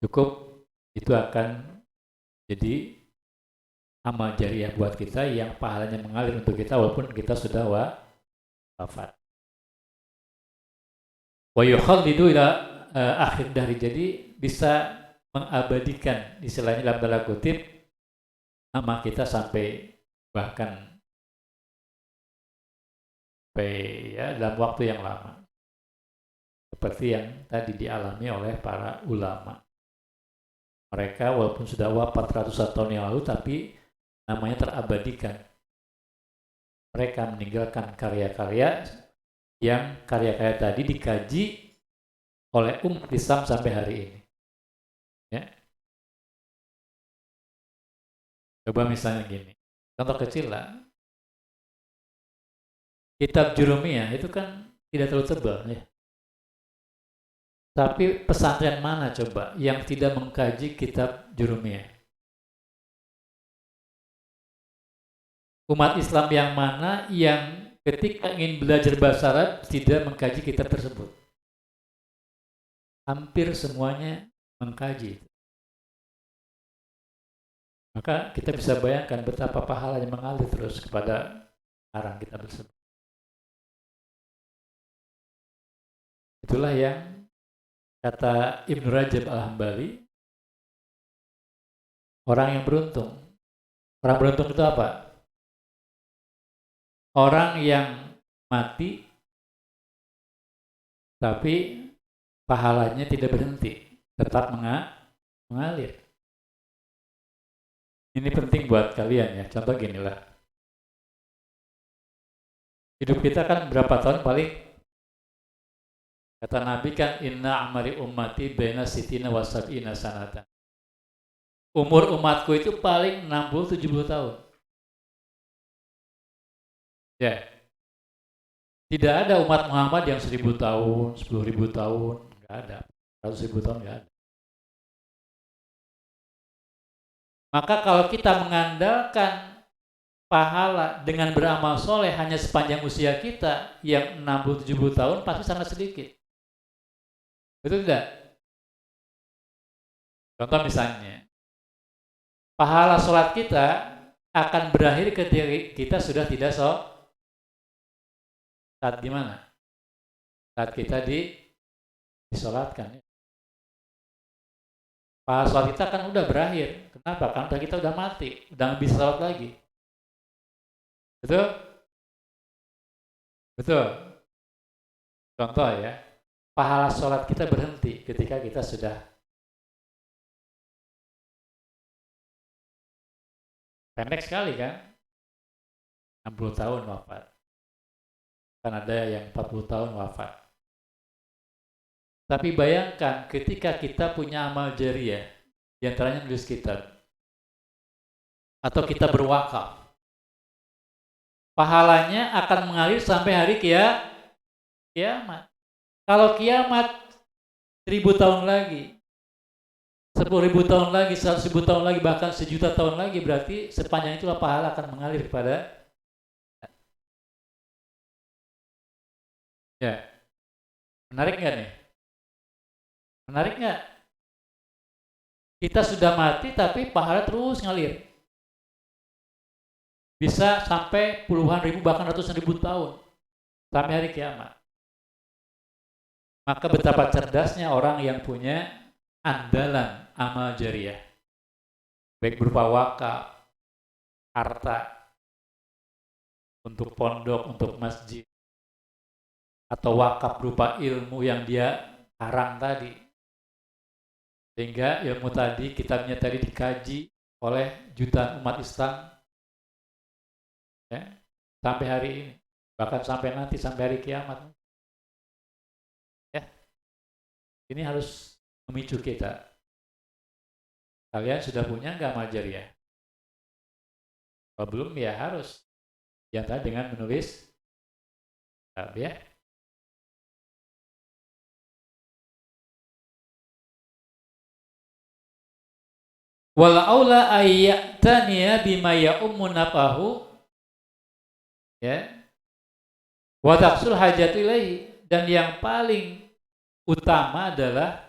Cukup itu akan jadi amal jariah buat kita yang pahalanya mengalir untuk kita walaupun kita sudah wafat. Wa yukhallidu ila akhir dahri, jadi bisa mengabadikan istilahnya dalam tanda kutip nama kita sampai bahkan ya dalam waktu yang lama, seperti yang tadi dialami oleh para ulama. Mereka walaupun sudah wafat ratusan tahun yang lalu, tapi namanya terabadikan. Mereka meninggalkan karya-karya yang karya-karya tadi dikaji oleh umat Islam sampai hari ini. Ya. Coba misalnya gini, contoh kecil lah. Kitab Jurumiyah itu kan tidak terlalu tebal ya. Tapi pesantren mana coba yang tidak mengkaji kitab Jurumiyah? Umat Islam yang mana yang ketika ingin belajar bahasa Arab tidak mengkaji kitab tersebut? Hampir semuanya mengkaji. Maka kita bisa bayangkan betapa pahalanya mengalir terus kepada karang kitab tersebut. Itulah yang kata Ibnu Rajab Al-Hambali, orang yang beruntung. Orang beruntung itu apa? Orang yang mati tapi pahalanya tidak berhenti, tetap mengalir. Ini penting buat kalian ya. Contoh gini lah. Hidup kita kan berapa tahun paling? Kata Nabi kan, inna amari ummati baina sitina wa sab'ina sanatan. Umur umatku itu paling 60-70 tahun. Ya. Tidak ada umat Muhammad yang 1000 tahun, 10.000 tahun, enggak ada. 100.000 tahun enggak ada. Maka kalau kita mengandalkan pahala dengan beramal soleh hanya sepanjang usia kita yang 60-70 tahun pasti sangat sedikit. Betul tidak? Contoh misalnya, pahala sholat kita akan berakhir ketika kita sudah tidak sholat. Saat di mana? Saat kita disolatkan. Pahala sholat kita kan udah berakhir. Kenapa? Karena kita udah mati, udah nggak bisa sholat lagi. Betul? Betul. Contoh ya. Pahala sholat kita berhenti ketika kita sudah pendek sekali kan, 60 tahun wafat, kan ada yang 40 tahun wafat. Tapi bayangkan ketika kita punya amal jariah, diantaranya nulis kitab, atau kita berwakaf, pahalanya akan mengalir sampai hari kiamat. Kalau kiamat 1000 tahun lagi, 10.000 tahun lagi, 100.000 tahun lagi, bahkan 1.000.000 tahun lagi, berarti sepanjang itulah pahala akan mengalir kepada ya. Menarik nggak nih? Menarik nggak? Kita sudah mati tapi pahala terus ngalir. Bisa sampai puluhan ribu bahkan ratusan ribu tahun sampai hari kiamat. Maka betapa cerdasnya orang yang punya andalan amal jariah, baik berupa wakaf, harta untuk pondok, untuk masjid, atau wakaf berupa ilmu yang dia karang tadi, sehingga ilmu tadi, kitabnya tadi dikaji oleh jutaan umat Islam ya, sampai hari ini, bahkan sampai nanti, sampai hari kiamat ya. Ini harus memicu kita. Kalian sudah punya nggak amal jariah? Kalau belum ya harus. Yang tadi dengan menulis ya. Wala aula ayyataniya bima ya'ummu nafahu ya. Wa taqsul hajat ilaihi, dan yang paling utama adalah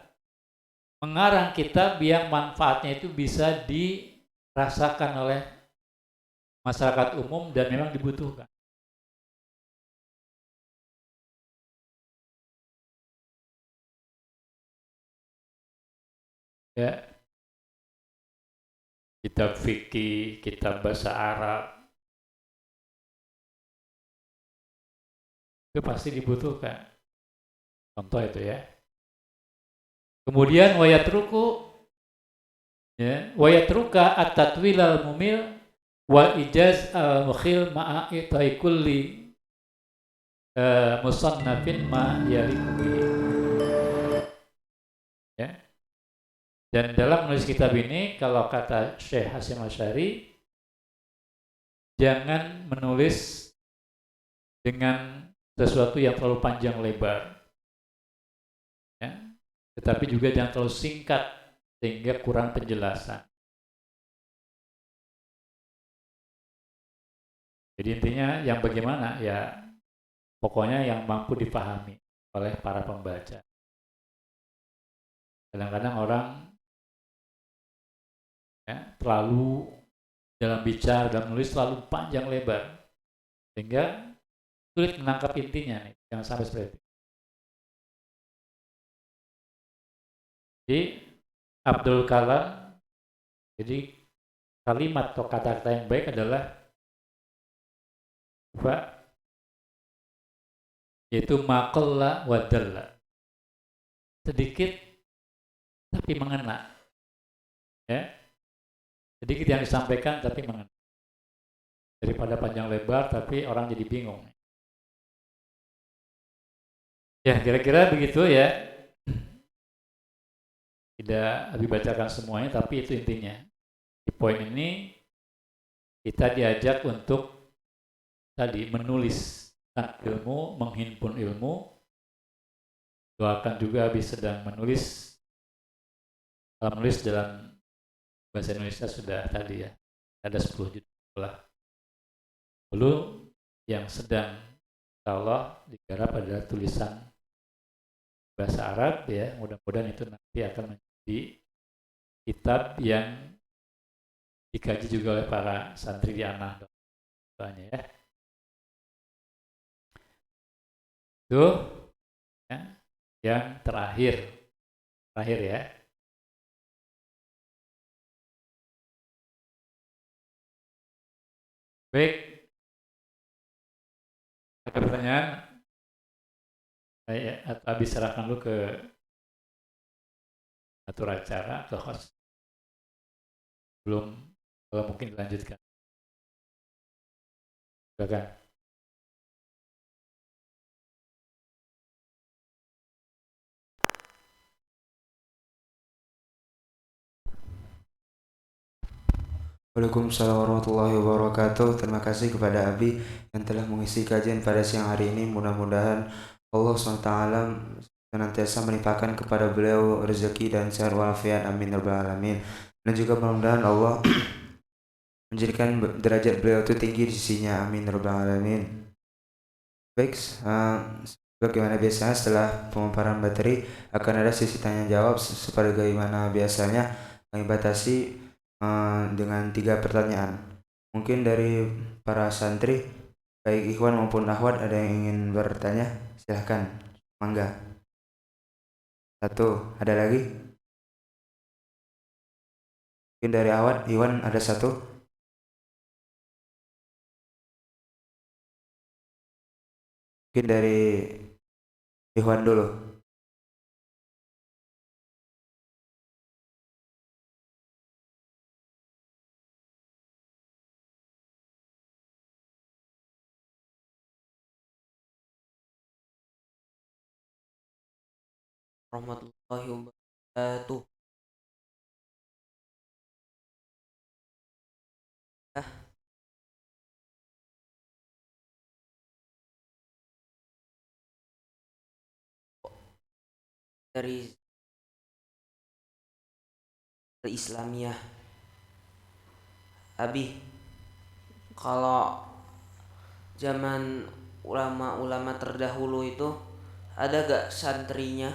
mengarang kitab yang manfaatnya itu bisa dirasakan oleh masyarakat umum dan memang dibutuhkan. Ya. Kitab fikih, kitab bahasa Arab, itu pasti dibutuhkan. Contoh itu ya. Kemudian wayatruku ya, wayatruka at-tatwilal mumil wal ijaz al-mukhil ma'a itai kulli musannafin ma yaliku. Ya. Dan dalam menulis kitab ini, kalau kata Syekh Hasyim Asy'ari, jangan menulis dengan sesuatu yang terlalu panjang lebar, ya. Tetapi juga jangan terlalu singkat sehingga kurang penjelasan. Jadi intinya yang bagaimana ya, pokoknya yang mampu dipahami oleh para pembaca. Kadang-kadang orang ya, terlalu dalam bicara dan menulis terlalu panjang lebar sehingga sulit menangkap intinya nih. Jangan sampai seperti itu. Jadi Abdul Kalam, jadi kalimat atau kata-kata yang baik adalah apa? Yaitu maqalla wa dalla. Sedikit tapi mengena. Ya. Sedikit yang disampaikan tapi mengena. Daripada panjang lebar tapi orang jadi bingung. Ya, kira-kira begitu ya. Tidak dibacakan semuanya, tapi itu intinya. Di poin ini kita diajak untuk tadi menulis ilmu, menghimpun ilmu. Doakan juga habis sedang menulis. Kalau menulis dalam bahasa Indonesia sudah tadi ya, ada 10 juta. Lalu yang sedang insya Allah digarap adalah tulisan bahasa Arab ya, mudah-mudahan itu nanti akan menjadi kitab yang dikaji juga oleh para santri di anak doanya ya. Itu ya, yang terakhir ya. Baik, ada pertanyaan? Atau habis serahkan dulu ke atur acara, ke host. Belum, kalau mungkin dilanjutkan. Silakan. Waalaikumsalam warahmatullahi wabarakatuh. Terima kasih kepada Abi yang telah mengisi kajian pada siang hari ini. Mudah-mudahan Allah SWT senantiasa melimpahkan kepada beliau rezeki dan sehat walafiat. Amin ya rabbal alamin. Dan juga mudah-mudahan Allah menjadikan derajat beliau itu tinggi di sisinya. Amin ya rabbal alamin. Baik, bagaimana biasanya setelah pemaparan materi akan ada sesi tanya jawab sebagaimana biasanya kami batasi dengan 3 pertanyaan. Mungkin dari para santri baik ikhwan maupun akhwat ada yang ingin bertanya, silahkan, mangga. 1, ada lagi? Mungkin dari akhwat Iwan ada 1. Mungkin dari Ikhwan dulu. Warahmatullahi wabarakatuh. Dari Islamiyah, Abi, kalau zaman ulama-ulama terdahulu itu ada gak santrinya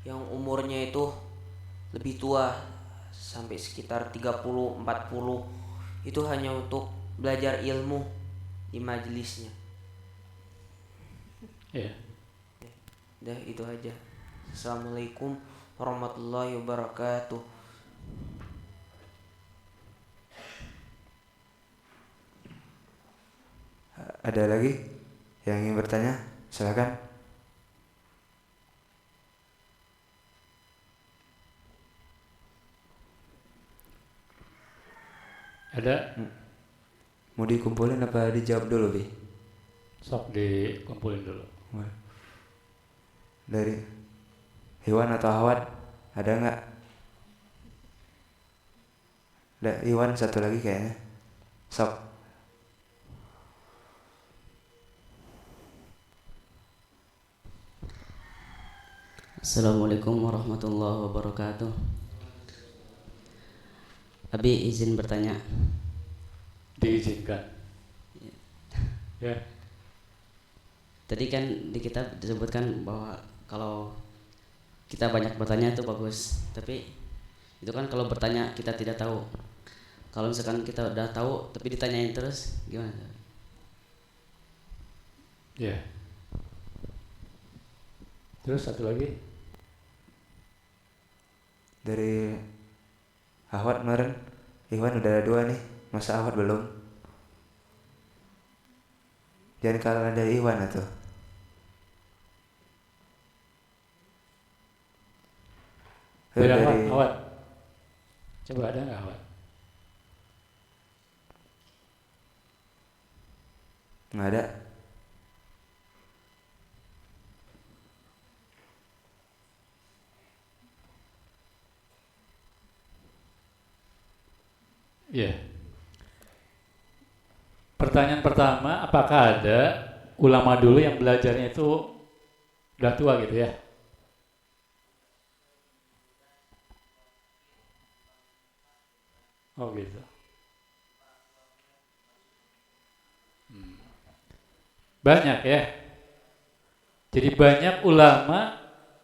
yang umurnya itu lebih tua sampai sekitar 30-40, itu hanya untuk belajar ilmu di majelisnya? Ya. Dah itu aja. Assalamualaikum warahmatullahi wabarakatuh. Ada lagi yang ingin bertanya? Silakan. Ada? Mau dikumpulin apa dijawab dulu, Bi? Sok dikumpulin dulu. Dari Iwan atau Ahwat ada nggak? Ada Iwan satu lagi kayaknya. Sok. Assalamualaikum warahmatullahi wabarakatuh. Abi izin bertanya. Diizinkan. Ya. Tadi kan di kitab disebutkan bahwa kalau kita banyak bertanya itu bagus. Tapi itu kan kalau bertanya kita tidak tahu. Kalau misalkan kita udah tahu tapi ditanyain terus gimana? Ya. Terus satu lagi? Dari Ahwat kemarin Iwan udah ada 2 nih. Masa Ahwat belum? Jangan kalah dari Iwan atau Dari dari Ahwat. Coba ada nggak Ahwat? nggak ada. Ya. Pertanyaan pertama, apakah ada ulama dulu yang belajarnya itu udah tua gitu ya? Oh gitu. Banyak ya. Jadi banyak ulama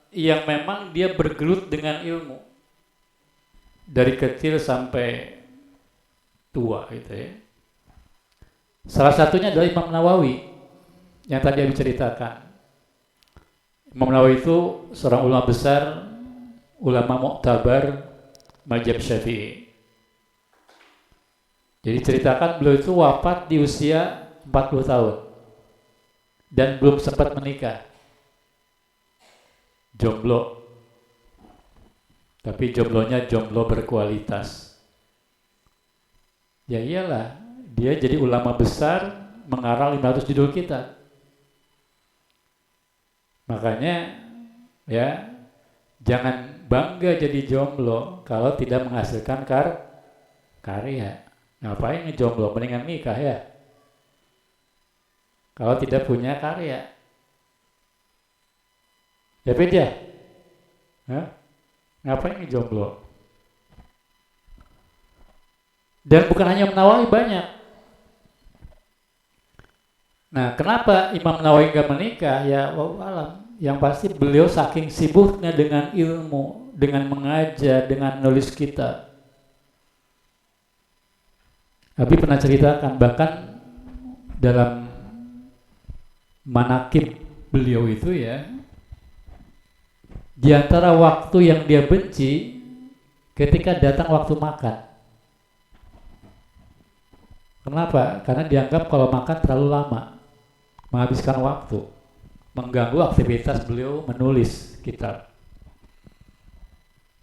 yang memang dia bergelut dengan ilmu dari kecil sampai tua gitu ya. Salah satunya adalah Imam Nawawi yang tadi Abi ceritakan. Imam Nawawi itu seorang ulama besar, ulama muktabar mazhab Syafi'i. Jadi ceritakan beliau itu wafat di usia 40 tahun dan belum sempat menikah. Jomblo. Tapi jomblonya jomblo berkualitas. Ya iyalah, dia jadi ulama besar mengarang 500 judul kitab. Makanya ya jangan bangga jadi jomblo kalau tidak menghasilkan karya. Ngapain ngejomblo? Mendingan nikah ya. Kalau tidak punya karya. Ya beda. Hah? Ngapain ngejomblo? Dan bukan hanya Nawawi, banyak. Nah, kenapa Imam Nawawi nggak menikah? Ya, wallahu alam. Yang pasti beliau saking sibuknya dengan ilmu, dengan mengajar, dengan nulis kitab. Abi pernah ceritakan, bahkan dalam manakib beliau itu ya, di antara waktu yang dia benci ketika datang waktu makan. Kenapa? Karena dianggap kalau makan terlalu lama, menghabiskan waktu, mengganggu aktivitas beliau menulis kitab.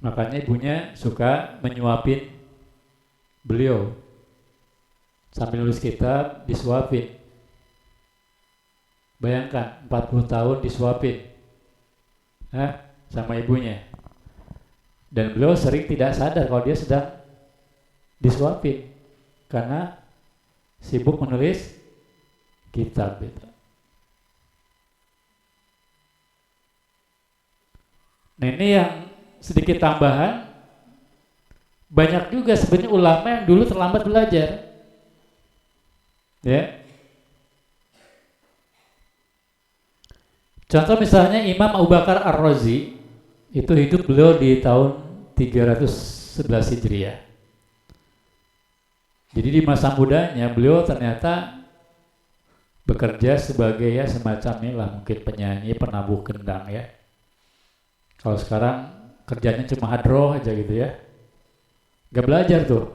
Makanya ibunya suka menyuapin beliau. Sambil nulis kitab disuapin. Bayangkan 40 tahun disuapin sama ibunya. Dan beliau sering tidak sadar kalau dia sedang disuapin karena sibuk menulis kitab itu. Nah, ini yang sedikit tambahan. Banyak juga sebenarnya ulama yang dulu terlambat belajar. Ya. Contoh misalnya Imam Abu Bakar Ar-Razi, itu hidup beliau di tahun 311 Hijriah. Jadi di masa mudanya beliau ternyata bekerja sebagai ya semacam inilah, mungkin penyanyi, penabuh kendang ya. Kalau sekarang kerjanya cuma hadroh aja gitu ya. Gak belajar tuh.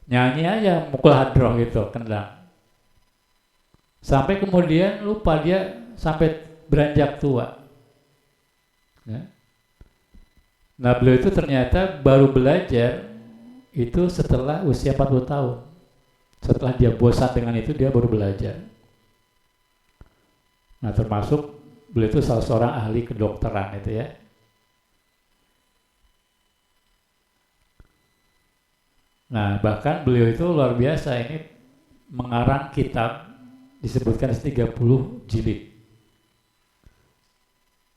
Nyanyi aja, mukul hadroh gitu, kendang. Sampai kemudian lupa dia sampai beranjak tua. Ya. Nah, beliau itu ternyata baru belajar itu setelah usia 40 tahun. Setelah dia bosan dengan itu, dia baru belajar. Nah, termasuk beliau itu salah seorang ahli kedokteran itu ya. Nah, bahkan beliau itu luar biasa, ini mengarang kitab disebutkan 30 jilid.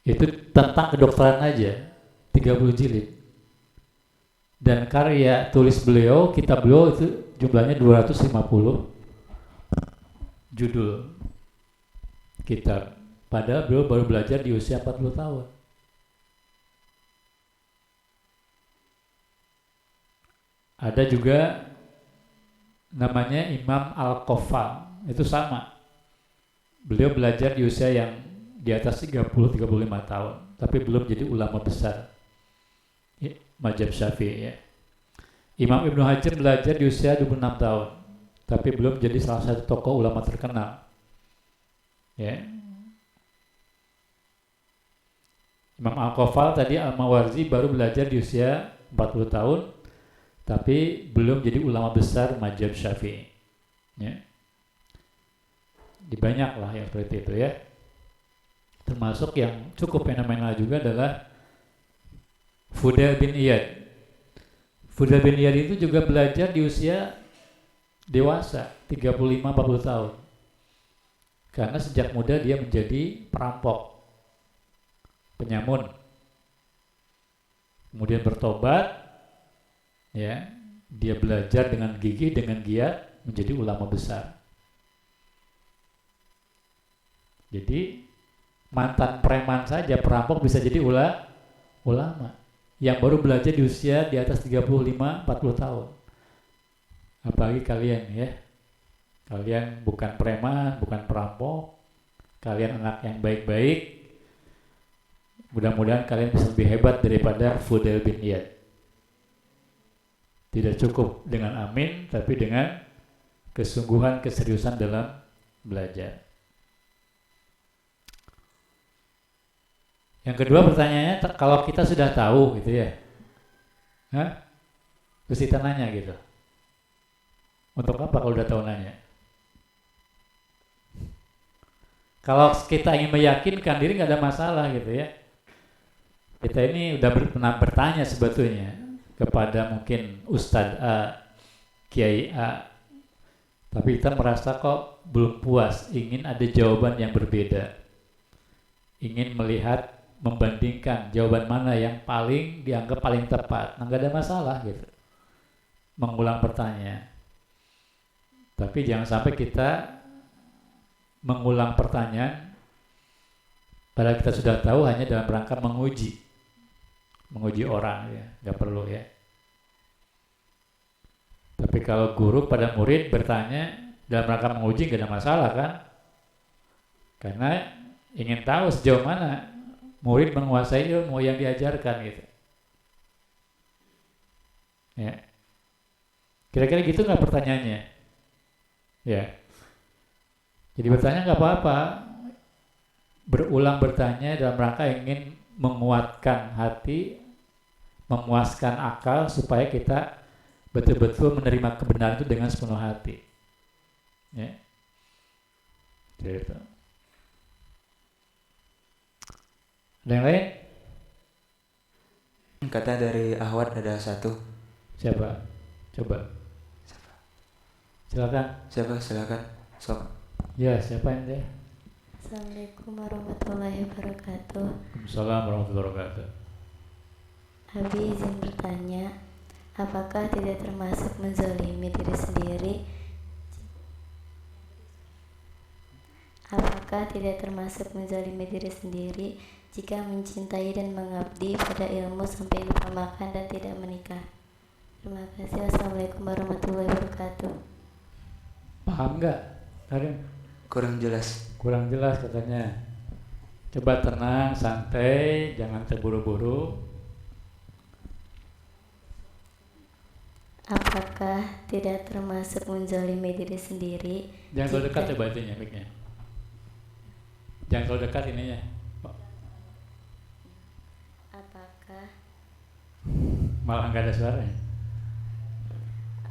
Itu tentang kedokteran aja, 30 jilid. Dan karya tulis beliau, kitab beliau itu jumlahnya 250 judul kitab. Padahal beliau baru belajar di usia 40 tahun. Ada juga namanya Imam Al-Qaffal, itu sama. Beliau belajar di usia yang di atas 30-35 tahun, tapi belum jadi ulama besar mazhab Syafi'i ya. Imam Ibnu Hajar belajar di usia 26 tahun, tapi belum jadi salah satu tokoh ulama terkenal. Ya. Imam Al-Qaffal tadi Al-Mawardi baru belajar di usia 40 tahun, tapi belum jadi ulama besar mazhab Syafi'i. Ya. Di banyak lah yang seperti itu ya. Termasuk yang cukup fenomenal juga adalah Fudail bin Iyad. Fudail bin Iyad itu juga belajar di usia dewasa, 35-40 tahun. Karena sejak muda dia menjadi perampok, penyamun. Kemudian bertobat, ya, dia belajar dengan gigih, dengan giat menjadi ulama besar. Jadi mantan preman saja perampok bisa jadi ulama yang baru belajar di usia di atas 35-40 tahun. Apalagi kalian ya, kalian bukan preman, bukan perampok, kalian anak yang baik-baik. Mudah-mudahan kalian bisa lebih hebat daripada Fudail bin Iyad. Tidak cukup dengan amin, tapi dengan kesungguhan, keseriusan dalam belajar. Yang kedua pertanyaannya, kalau kita sudah tahu gitu ya, terus kita nanya gitu, untuk apa kalau udah tahu nanya? Kalau kita ingin meyakinkan diri nggak ada masalah gitu ya. Kita ini udah pernah bertanya sebetulnya kepada mungkin Ustadz A, Kiai A, tapi kita merasa kok belum puas, ingin ada jawaban yang berbeda, ingin melihat, membandingkan jawaban mana yang paling dianggap paling tepat. Nah, nggak ada masalah gitu, mengulang pertanyaan. Tapi jangan sampai kita mengulang pertanyaan padahal kita sudah tahu hanya dalam rangka menguji orang, ya nggak perlu ya. Tapi kalau guru pada murid bertanya dalam rangka menguji nggak ada masalah kan? Karena ingin tahu sejauh mana murid menguasai ilmu yang diajarkan gitu. Ya. Kira-kira gitu nggak pertanyaannya? Ya. Jadi bertanya nggak apa-apa. Berulang bertanya dalam rangka ingin menguatkan hati, memuaskan akal supaya kita betul-betul menerima kebenaran itu dengan sepenuh hati. Ya. Gitu. Ada yang lain? Kata dari Ahwat ada satu. Siapa? Coba. Silakan. Silakan. Sok. Ya, siapa yang dia? Assalamualaikum warahmatullahi wabarakatuh. Waalaikumsalam warahmatullahi wabarakatuh. Abi izin bertanya, apakah tidak termasuk menzalimi diri sendiri? Apakah tidak termasuk menzalimi diri sendiri jika mencintai dan mengabdi pada ilmu sampai lupa makan dan tidak menikah? Terima kasih. Wassalamualaikum warahmatullahi wabarakatuh. Paham nggak, Karim? Kurang jelas. Kurang jelas katanya. Coba tenang, santai, jangan terburu-buru. Apakah tidak termasuk menzalimi diri sendiri? Jangan terlalu dekat coba itunya, mic-nya. Jangan terlalu dekat ininya. Apakah Malah nggak ada suaranya.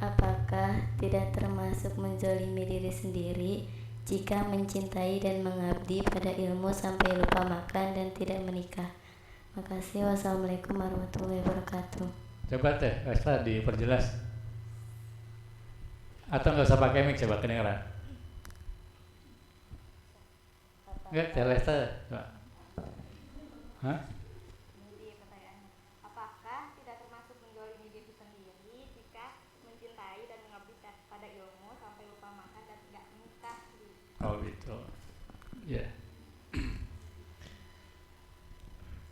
Apakah tidak termasuk menzalimi diri sendiri jika mencintai dan mengabdi pada ilmu sampai lupa makan dan tidak menikah? Makasih. Wassalamualaikum warahmatullahi wabarakatuh. Coba teh, Resta diperjelas. Atau nggak usah pakai mic, coba kedengeran. Enggak, teh Resta. Hah? Apakah tidak termasuk menzalimi diri sendiri jika mencintai dan mengabdi pada ilmu sampai lupa makan dan tidak menikah? Oh gitu. Ya.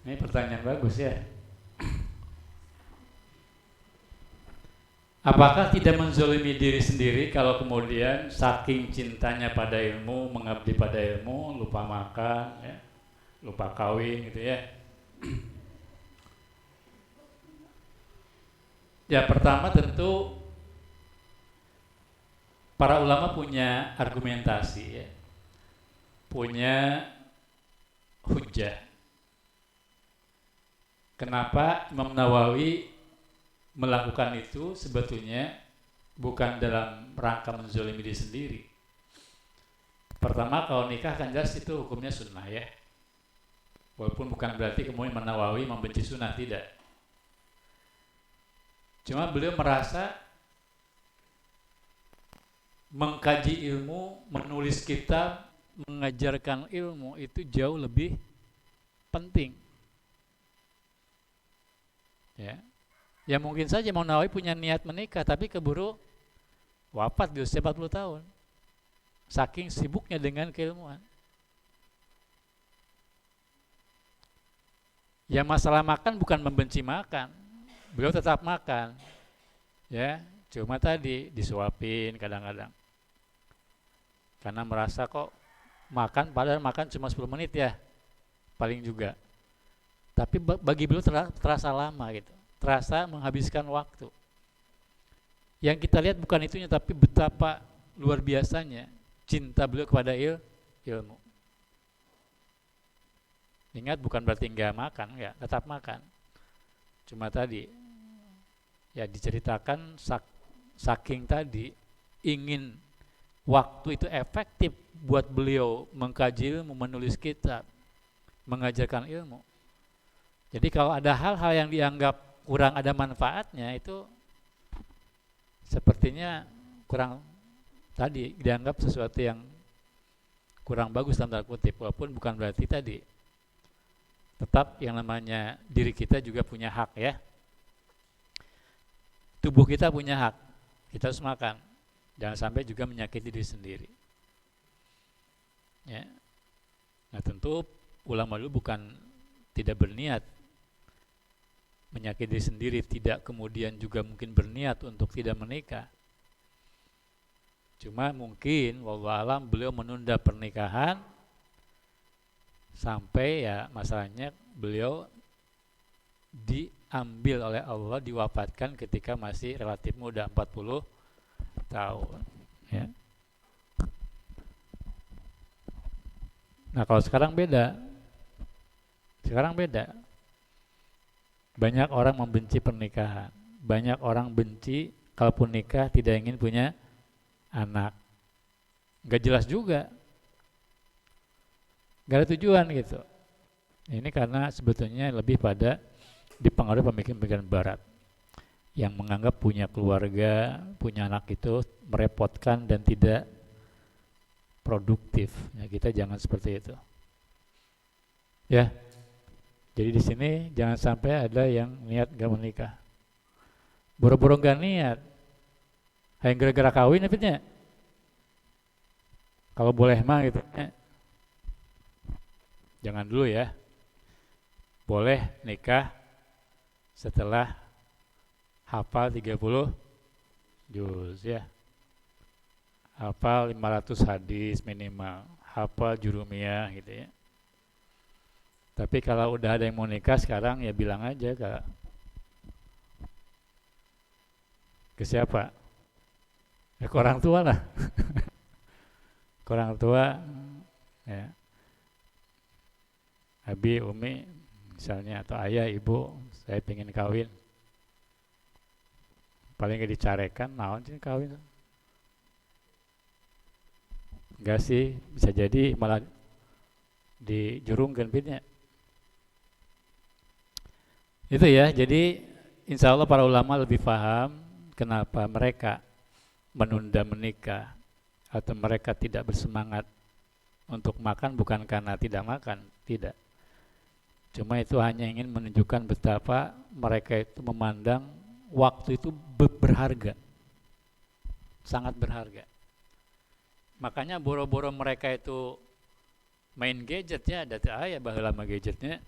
Ini pertanyaan bagus ya. Apakah tidak menzalimi diri sendiri kalau kemudian saking cintanya pada ilmu, mengabdi pada ilmu, lupa makan, ya, lupa kawin gitu ya? Ya pertama tentu para ulama punya argumentasi ya, punya hujjah. Kenapa Imam Nawawi melakukan itu sebetulnya bukan dalam rangka menzalimi diri sendiri. Pertama, kalau nikah kan jelas itu hukumnya sunnah ya. Walaupun bukan berarti kemudian Imam Nawawi membenci sunnah, tidak. Cuma beliau merasa mengkaji ilmu, menulis kitab, mengajarkan ilmu itu jauh lebih penting. Ya. Ya mungkin saja Imam Nawawi punya niat menikah tapi keburu wafat di usia 40 tahun. Saking sibuknya dengan keilmuan. Ya masalah makan bukan membenci makan. Beliau tetap makan. Ya, cuma tadi disuapin kadang-kadang. Karena merasa kok makan padahal makan cuma 10 menit ya. Paling juga. Tapi bagi beliau terasa lama gitu. Terasa menghabiskan waktu. Yang kita lihat bukan itunya tapi betapa luar biasanya cinta beliau kepada ilmu. Ingat bukan berarti enggak makan, enggak, tetap makan. Cuma tadi ya diceritakan saking tadi ingin waktu itu efektif buat beliau mengkaji ilmu, menulis kitab, mengajarkan ilmu. Jadi kalau ada hal-hal yang dianggap kurang ada manfaatnya itu seperti artinya kurang, tadi dianggap sesuatu yang kurang bagus dalam tanda kutip, walaupun bukan berarti tadi. Tetap yang namanya diri kita juga punya hak ya. Tubuh kita punya hak, kita harus makan. Jangan sampai juga menyakiti diri sendiri. Ya. Nah tentu ulama dulu bukan tidak berniat menyakiti diri sendiri, tidak kemudian juga mungkin berniat untuk tidak menikah. Cuma mungkin wallahu alam beliau menunda pernikahan sampai ya masalahnya beliau diambil oleh Allah, diwafatkan ketika masih relatif muda, 40 tahun ya. Nah kalau sekarang beda. Sekarang beda. Banyak orang membenci pernikahan. Banyak orang benci kalaupun nikah tidak ingin punya anak. Gak jelas juga. Gak ada tujuan gitu. Ini karena sebetulnya lebih pada dipengaruhi pemikiran-pemikiran barat yang menganggap punya keluarga, punya anak itu merepotkan dan tidak produktif. Ya, kita jangan seperti itu. Ya. Jadi di sini jangan sampai ada yang niat gak menikah. Boro-boro gak niat. Hanya gara-gara kawin ya. Kalau boleh mah gitu ya. Jangan dulu ya. Boleh nikah setelah hafal 30 juz ya. Hafal 500 hadis minimal, hafal jurumiyah gitu ya. Tapi kalau udah ada yang mau nikah sekarang ya bilang aja ke siapa? Ya ke orang tua lah. Ke orang tua ya. Abi, Umi misalnya atau ayah, ibu, saya pengen kawin. Paling gak dicarekan, naon sih kawin? Enggak sih, bisa jadi malah dijurungkan pinnya. Itu ya, jadi insya Allah para ulama lebih paham kenapa mereka menunda menikah atau mereka tidak bersemangat untuk makan bukan karena tidak makan, tidak. Cuma itu hanya ingin menunjukkan betapa mereka itu memandang waktu itu berharga, sangat berharga. Makanya boro-boro mereka itu main gadget ya, ada ya baheula mah gadgetnya.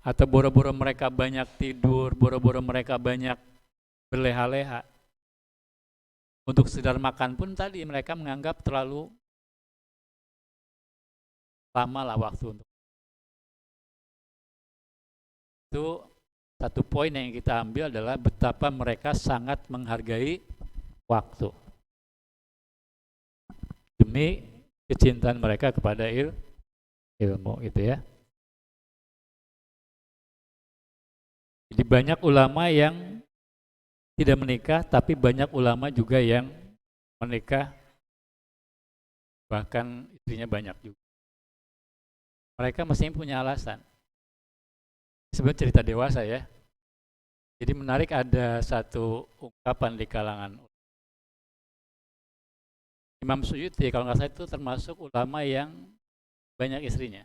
Atau boro-boro mereka banyak tidur, boro-boro mereka banyak berleha-leha. Untuk sekedar makan pun tadi mereka menganggap terlalu lama lah waktu untuk. Itu satu poin yang kita ambil adalah betapa mereka sangat menghargai waktu. Demi kecintaan mereka kepada ilmu itu ya. Jadi banyak ulama yang tidak menikah, tapi banyak ulama juga yang menikah, bahkan istrinya banyak juga. Mereka mesti punya alasan. Sebenarnya cerita dewasa ya. Jadi menarik, ada satu ungkapan di kalangan Imam Suyuti, kalau nggak salah itu termasuk ulama yang banyak istrinya.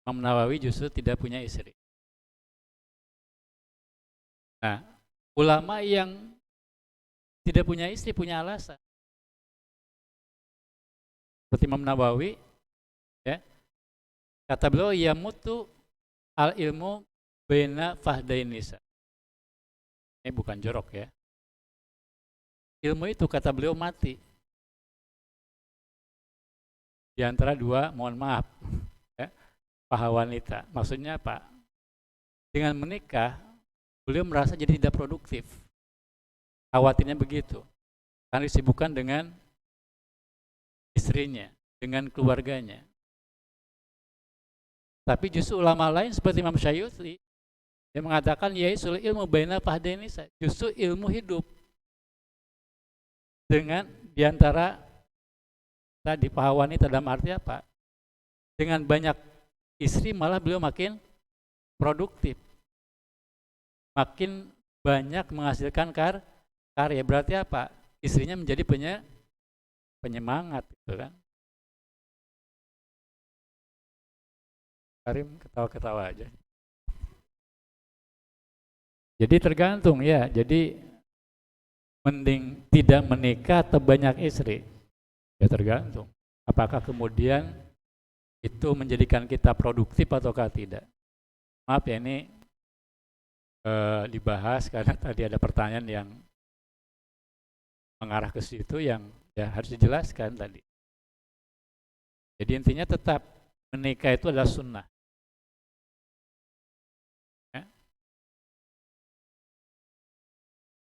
Imam Nawawi justru tidak punya istri. Nah, ulama yang tidak punya istri punya alasan. Seperti Imam Nawawi, ya, kata beliau, yamutu al ilmu baina fahdain nisa. Ini bukan jorok ya. Ilmu itu kata beliau mati di antara dua, mohon maaf, ya, paha wanita. Maksudnya apa? Dengan menikah, beliau merasa jadi tidak produktif. Khawatirnya begitu. Karena disibukkan dengan istrinya, dengan keluarganya. Tapi justru ulama lain seperti Imam Syuyuti yang mengatakan yaisul ilmu baina fahdain nisa, justru ilmu hidup dengan diantara tadi paha wanita. Dalam arti apa? Dengan banyak istri malah beliau makin produktif, makin banyak menghasilkan karya. Berarti apa? Istrinya menjadi penyemangat gitu kan. Karim ketawa-ketawa aja. Jadi tergantung ya. Jadi mending tidak menikah atau banyak istri. Ya tergantung. Apakah kemudian itu menjadikan kita produktif ataukah tidak? Maaf ya, ini dibahas karena tadi ada pertanyaan yang mengarah ke situ yang ya harus dijelaskan tadi. Jadi intinya tetap menikah itu adalah sunnah. Ya.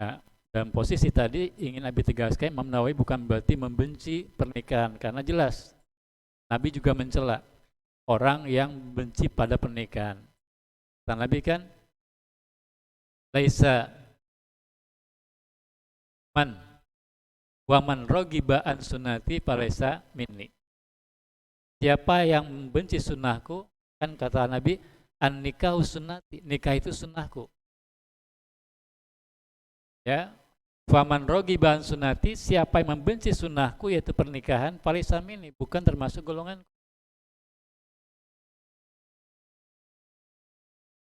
Nah, dalam posisi tadi ingin Nabi tegaskan, Imam Nawawi bukan berarti membenci pernikahan, karena jelas Nabi juga mencela orang yang benci pada pernikahan. Kata Nabi kan, laisa man waman rogiba an sunnati falaisa minni. Siapa yang membenci sunnahku, kan kata Nabi, an nikahu sunnati, nikah itu sunnahku. Ya, faman rogiba an sunnati, siapa yang membenci sunnahku yaitu pernikahan, falaisa minni, bukan termasuk golongan.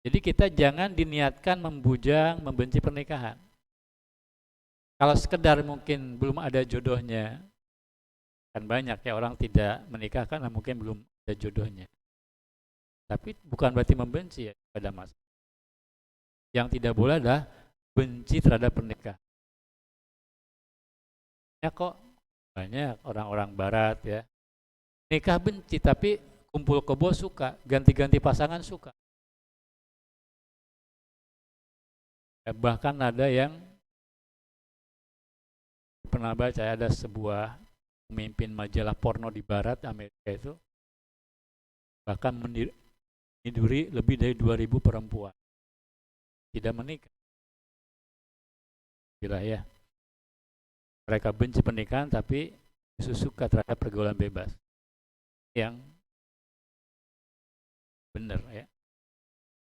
Jadi kita jangan diniatkan membujang, membenci pernikahan. Kalau sekedar mungkin belum ada jodohnya, kan banyak ya orang tidak menikah karena mungkin belum ada jodohnya. Tapi bukan berarti membenci ya pada masa. Yang tidak boleh adalah benci terhadap pernikahan. Ya kok banyak orang-orang barat ya, nikah benci tapi kumpul kebo suka, ganti-ganti pasangan suka. Ya, bahkan ada yang pernah baca, ada sebuah pemimpin majalah porno di barat Amerika itu bahkan meniduri lebih dari 2.000 perempuan, tidak menikah. Gila ya, mereka benci pernikahan tapi suka terhadap pergaulan bebas yang benar ya.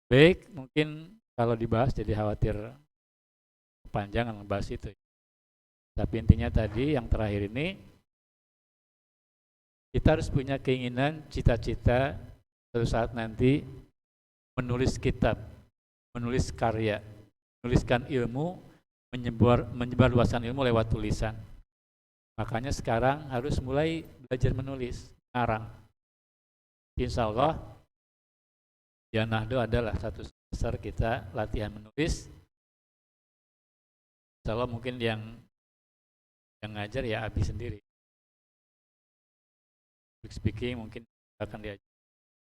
Baik, mungkin kalau dibahas jadi khawatir kepanjangan membahas itu. Tapi intinya tadi yang terakhir ini, kita harus punya keinginan, cita-cita suatu saat nanti menulis kitab, menulis karya, menuliskan ilmu, menyebar luasan ilmu lewat tulisan. Makanya sekarang harus mulai belajar menulis, ngarang. Insya Allah, ya Nahdo adalah satu semester kita latihan menulis. Insya Allah mungkin yang ngajar ya Abi sendiri. Public speaking mungkin akan diajar.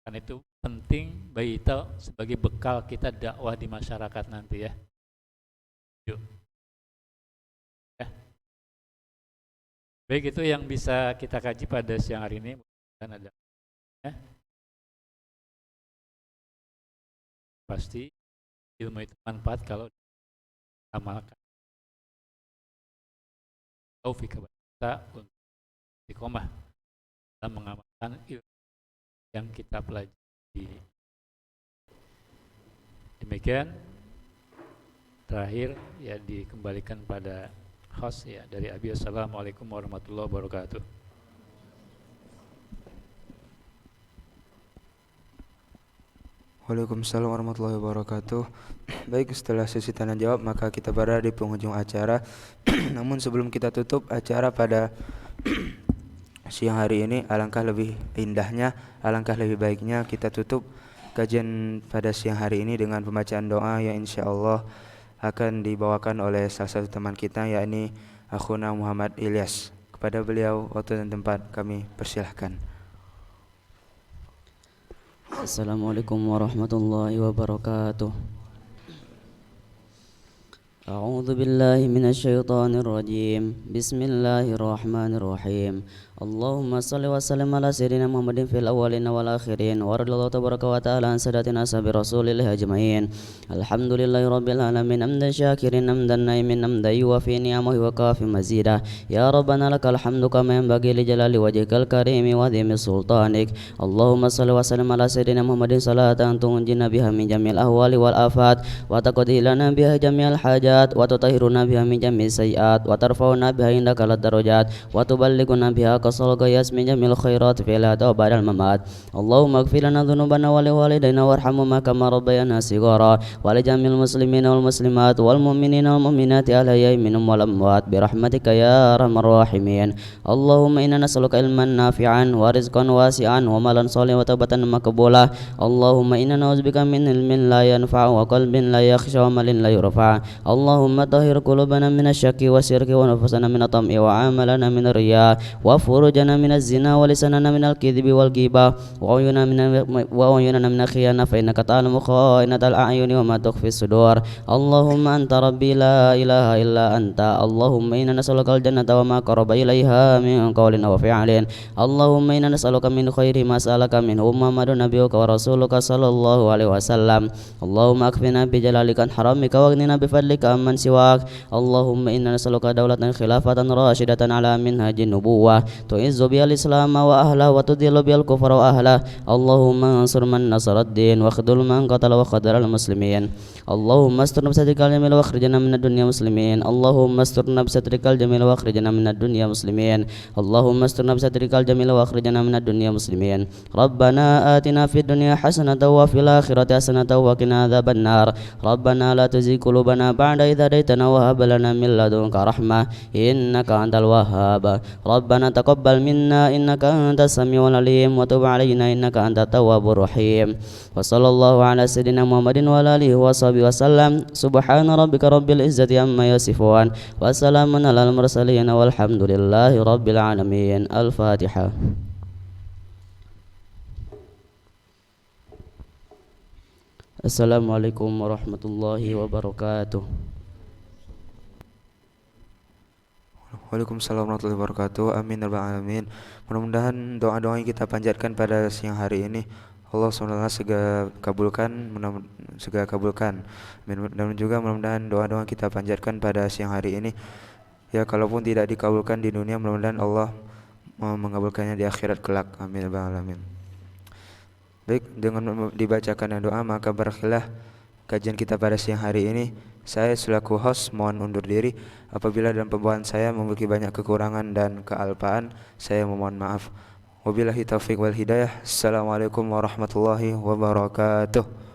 Karena itu penting bagi kita sebagai bekal kita dakwah di masyarakat nanti ya. Yuk. Ya. Baik, itu yang bisa kita kaji pada siang hari ini. Dan ada. Ya. Pasti ilmu itu manfaat kalau diamalkan. Taufik kepada kita untuk istiqomah dalam mengamalkan ilmu yang kita pelajari. Demikian, terakhir ya dikembalikan pada host ya dari Abi. Assalamualaikum warahmatullahi wabarakatuh. Waalaikumsalam warahmatullahi wabarakatuh. Baik, setelah sesi tanya jawab maka kita berada di penghujung acara. Namun sebelum kita tutup acara pada siang hari ini, alangkah lebih indahnya, alangkah lebih baiknya kita tutup kajian pada siang hari ini dengan pembacaan doa yang insya Allah akan dibawakan oleh salah satu teman kita, yakni Akhuna Muhammad Ilyas. Kepada beliau waktu dan tempat kami persilahkan. Assalamualaikum warahmatullahi wabarakatuh. أعوذ بالله من الشيطان الرجيم بسم الله الرحمن الرحيم اللهم صل وسلم على سيدنا محمد في الأولين والآخرين وارض الله تبارك وتعالى عن سادتنا أصحاب رسول الله أجمعين الحمد لله رب العالمين حمدا شاكرين حمدا نائمين حمدا يوافي نعمه وكافي مزيدا يا ربنا لك الحمد كما ينبغي لجلال وجهك الكريم وعظيم سلطانك اللهم صل وسلم على سيدنا محمد صلاة تنجينا بها من جميع الأهوال والآفات وتقضي لنا بها جميع الحاجات وتطهرنا بها من جميع السيئات وترفعنا بها عندك الدرجات وتبلغنا بها أقصى الغياث من جميع الخيرات في الحياة وبعد الممات اللهم اغفر لنا ذنوبنا ولوالدينا وارحمهما كما ربيانا صغارا ولجميع المسلمين والمسلمات والمؤمنين والمؤمنات الأحياء منهم والأموات برحمتك يا أرحم الراحمين اللهم إنا نسألك علما نافعا ورزقا واسعا ومالا صالحا وتوبة مقبولة اللهم إنا نعوذ بك من علم لا ينفع وقلب لا يخشى ومال لا يرفع اللهم طهر قلوبنا من الشك والشرك ونفسنا من الطمع وعملنا من الرياء وفرجنا من الزنا ولساننا من الكذب والغيبة وعيوننا من الخيانة فإنك تعلم خائنة الأعين وما تخفي الصدور اللهم أنت ربي لا إله إلا أنت اللهم إنا نسألك الجنة وما قرب إليها من قول أو فعل اللهم إنا نسألك من خير ما سألك منه محمد نبيك ورسولك صلى الله عليه وسلم اللهم أكفنا بجلالك عن حرامك واغننا بفضلك عمن سواك اللهم إنا نسألك دولة خلافة راشدة على منهج النبوة تعز بها الإسلام وأهله وتذل بها الكفر وأهله اللهم انصر من نصر الدين واخذل من قتل وخذل المسلمين اللهم استر بسترك الجميل واخرجنا من الدنيا مسلمين اللهم استرنا بسترك الجميل واخرجنا من الدنيا مسلمين اللهم استرنا بسترك الجميل واخرجنا من الدنيا مسلمين ربنا آتنا في الدنيا حسنة وفي الآخرة حسنة وقنا عذاب النار ربنا لا تزغ قلوبنا بعد إذ هديتنا وهب لنا من لدنك رحمة إنك أنت الوهاب ربنا تقبل منا إنك أنت السميع العليم وتب علينا إنك أنت التواب الرحيم وصلى الله على سيدنا محمد وعلى آله وصحبه وسلم سبحان ربك رب العزة عما يصفون وسلام على المرسلين والحمد لله رب العالمين الفاتحة. Assalamualaikum warahmatullahi wabarakatuh. Waalaikumsalam warahmatullahi wabarakatuh. Amin ya rabbal alamin. Mudah-mudahan doa-doa yang kita panjatkan pada siang hari ini Allah SWT segera kabulkan. Dan juga mudah-mudahan doa-doa yang kita panjatkan pada siang hari ini, ya kalaupun tidak dikabulkan di dunia, mudah-mudahan Allah mengabulkannya di akhirat kelak. Amin ya rabbal alamin. Baik, dengan dibacakan doa maka berakhirlah kajian kita pada siang hari ini. Saya selaku host mohon undur diri. Apabila dalam pembawaan saya memiliki banyak kekurangan dan kealpaan, saya memohon maaf. Wabillahi taufiq wal hidayah. Assalamualaikum warahmatullahi wabarakatuh.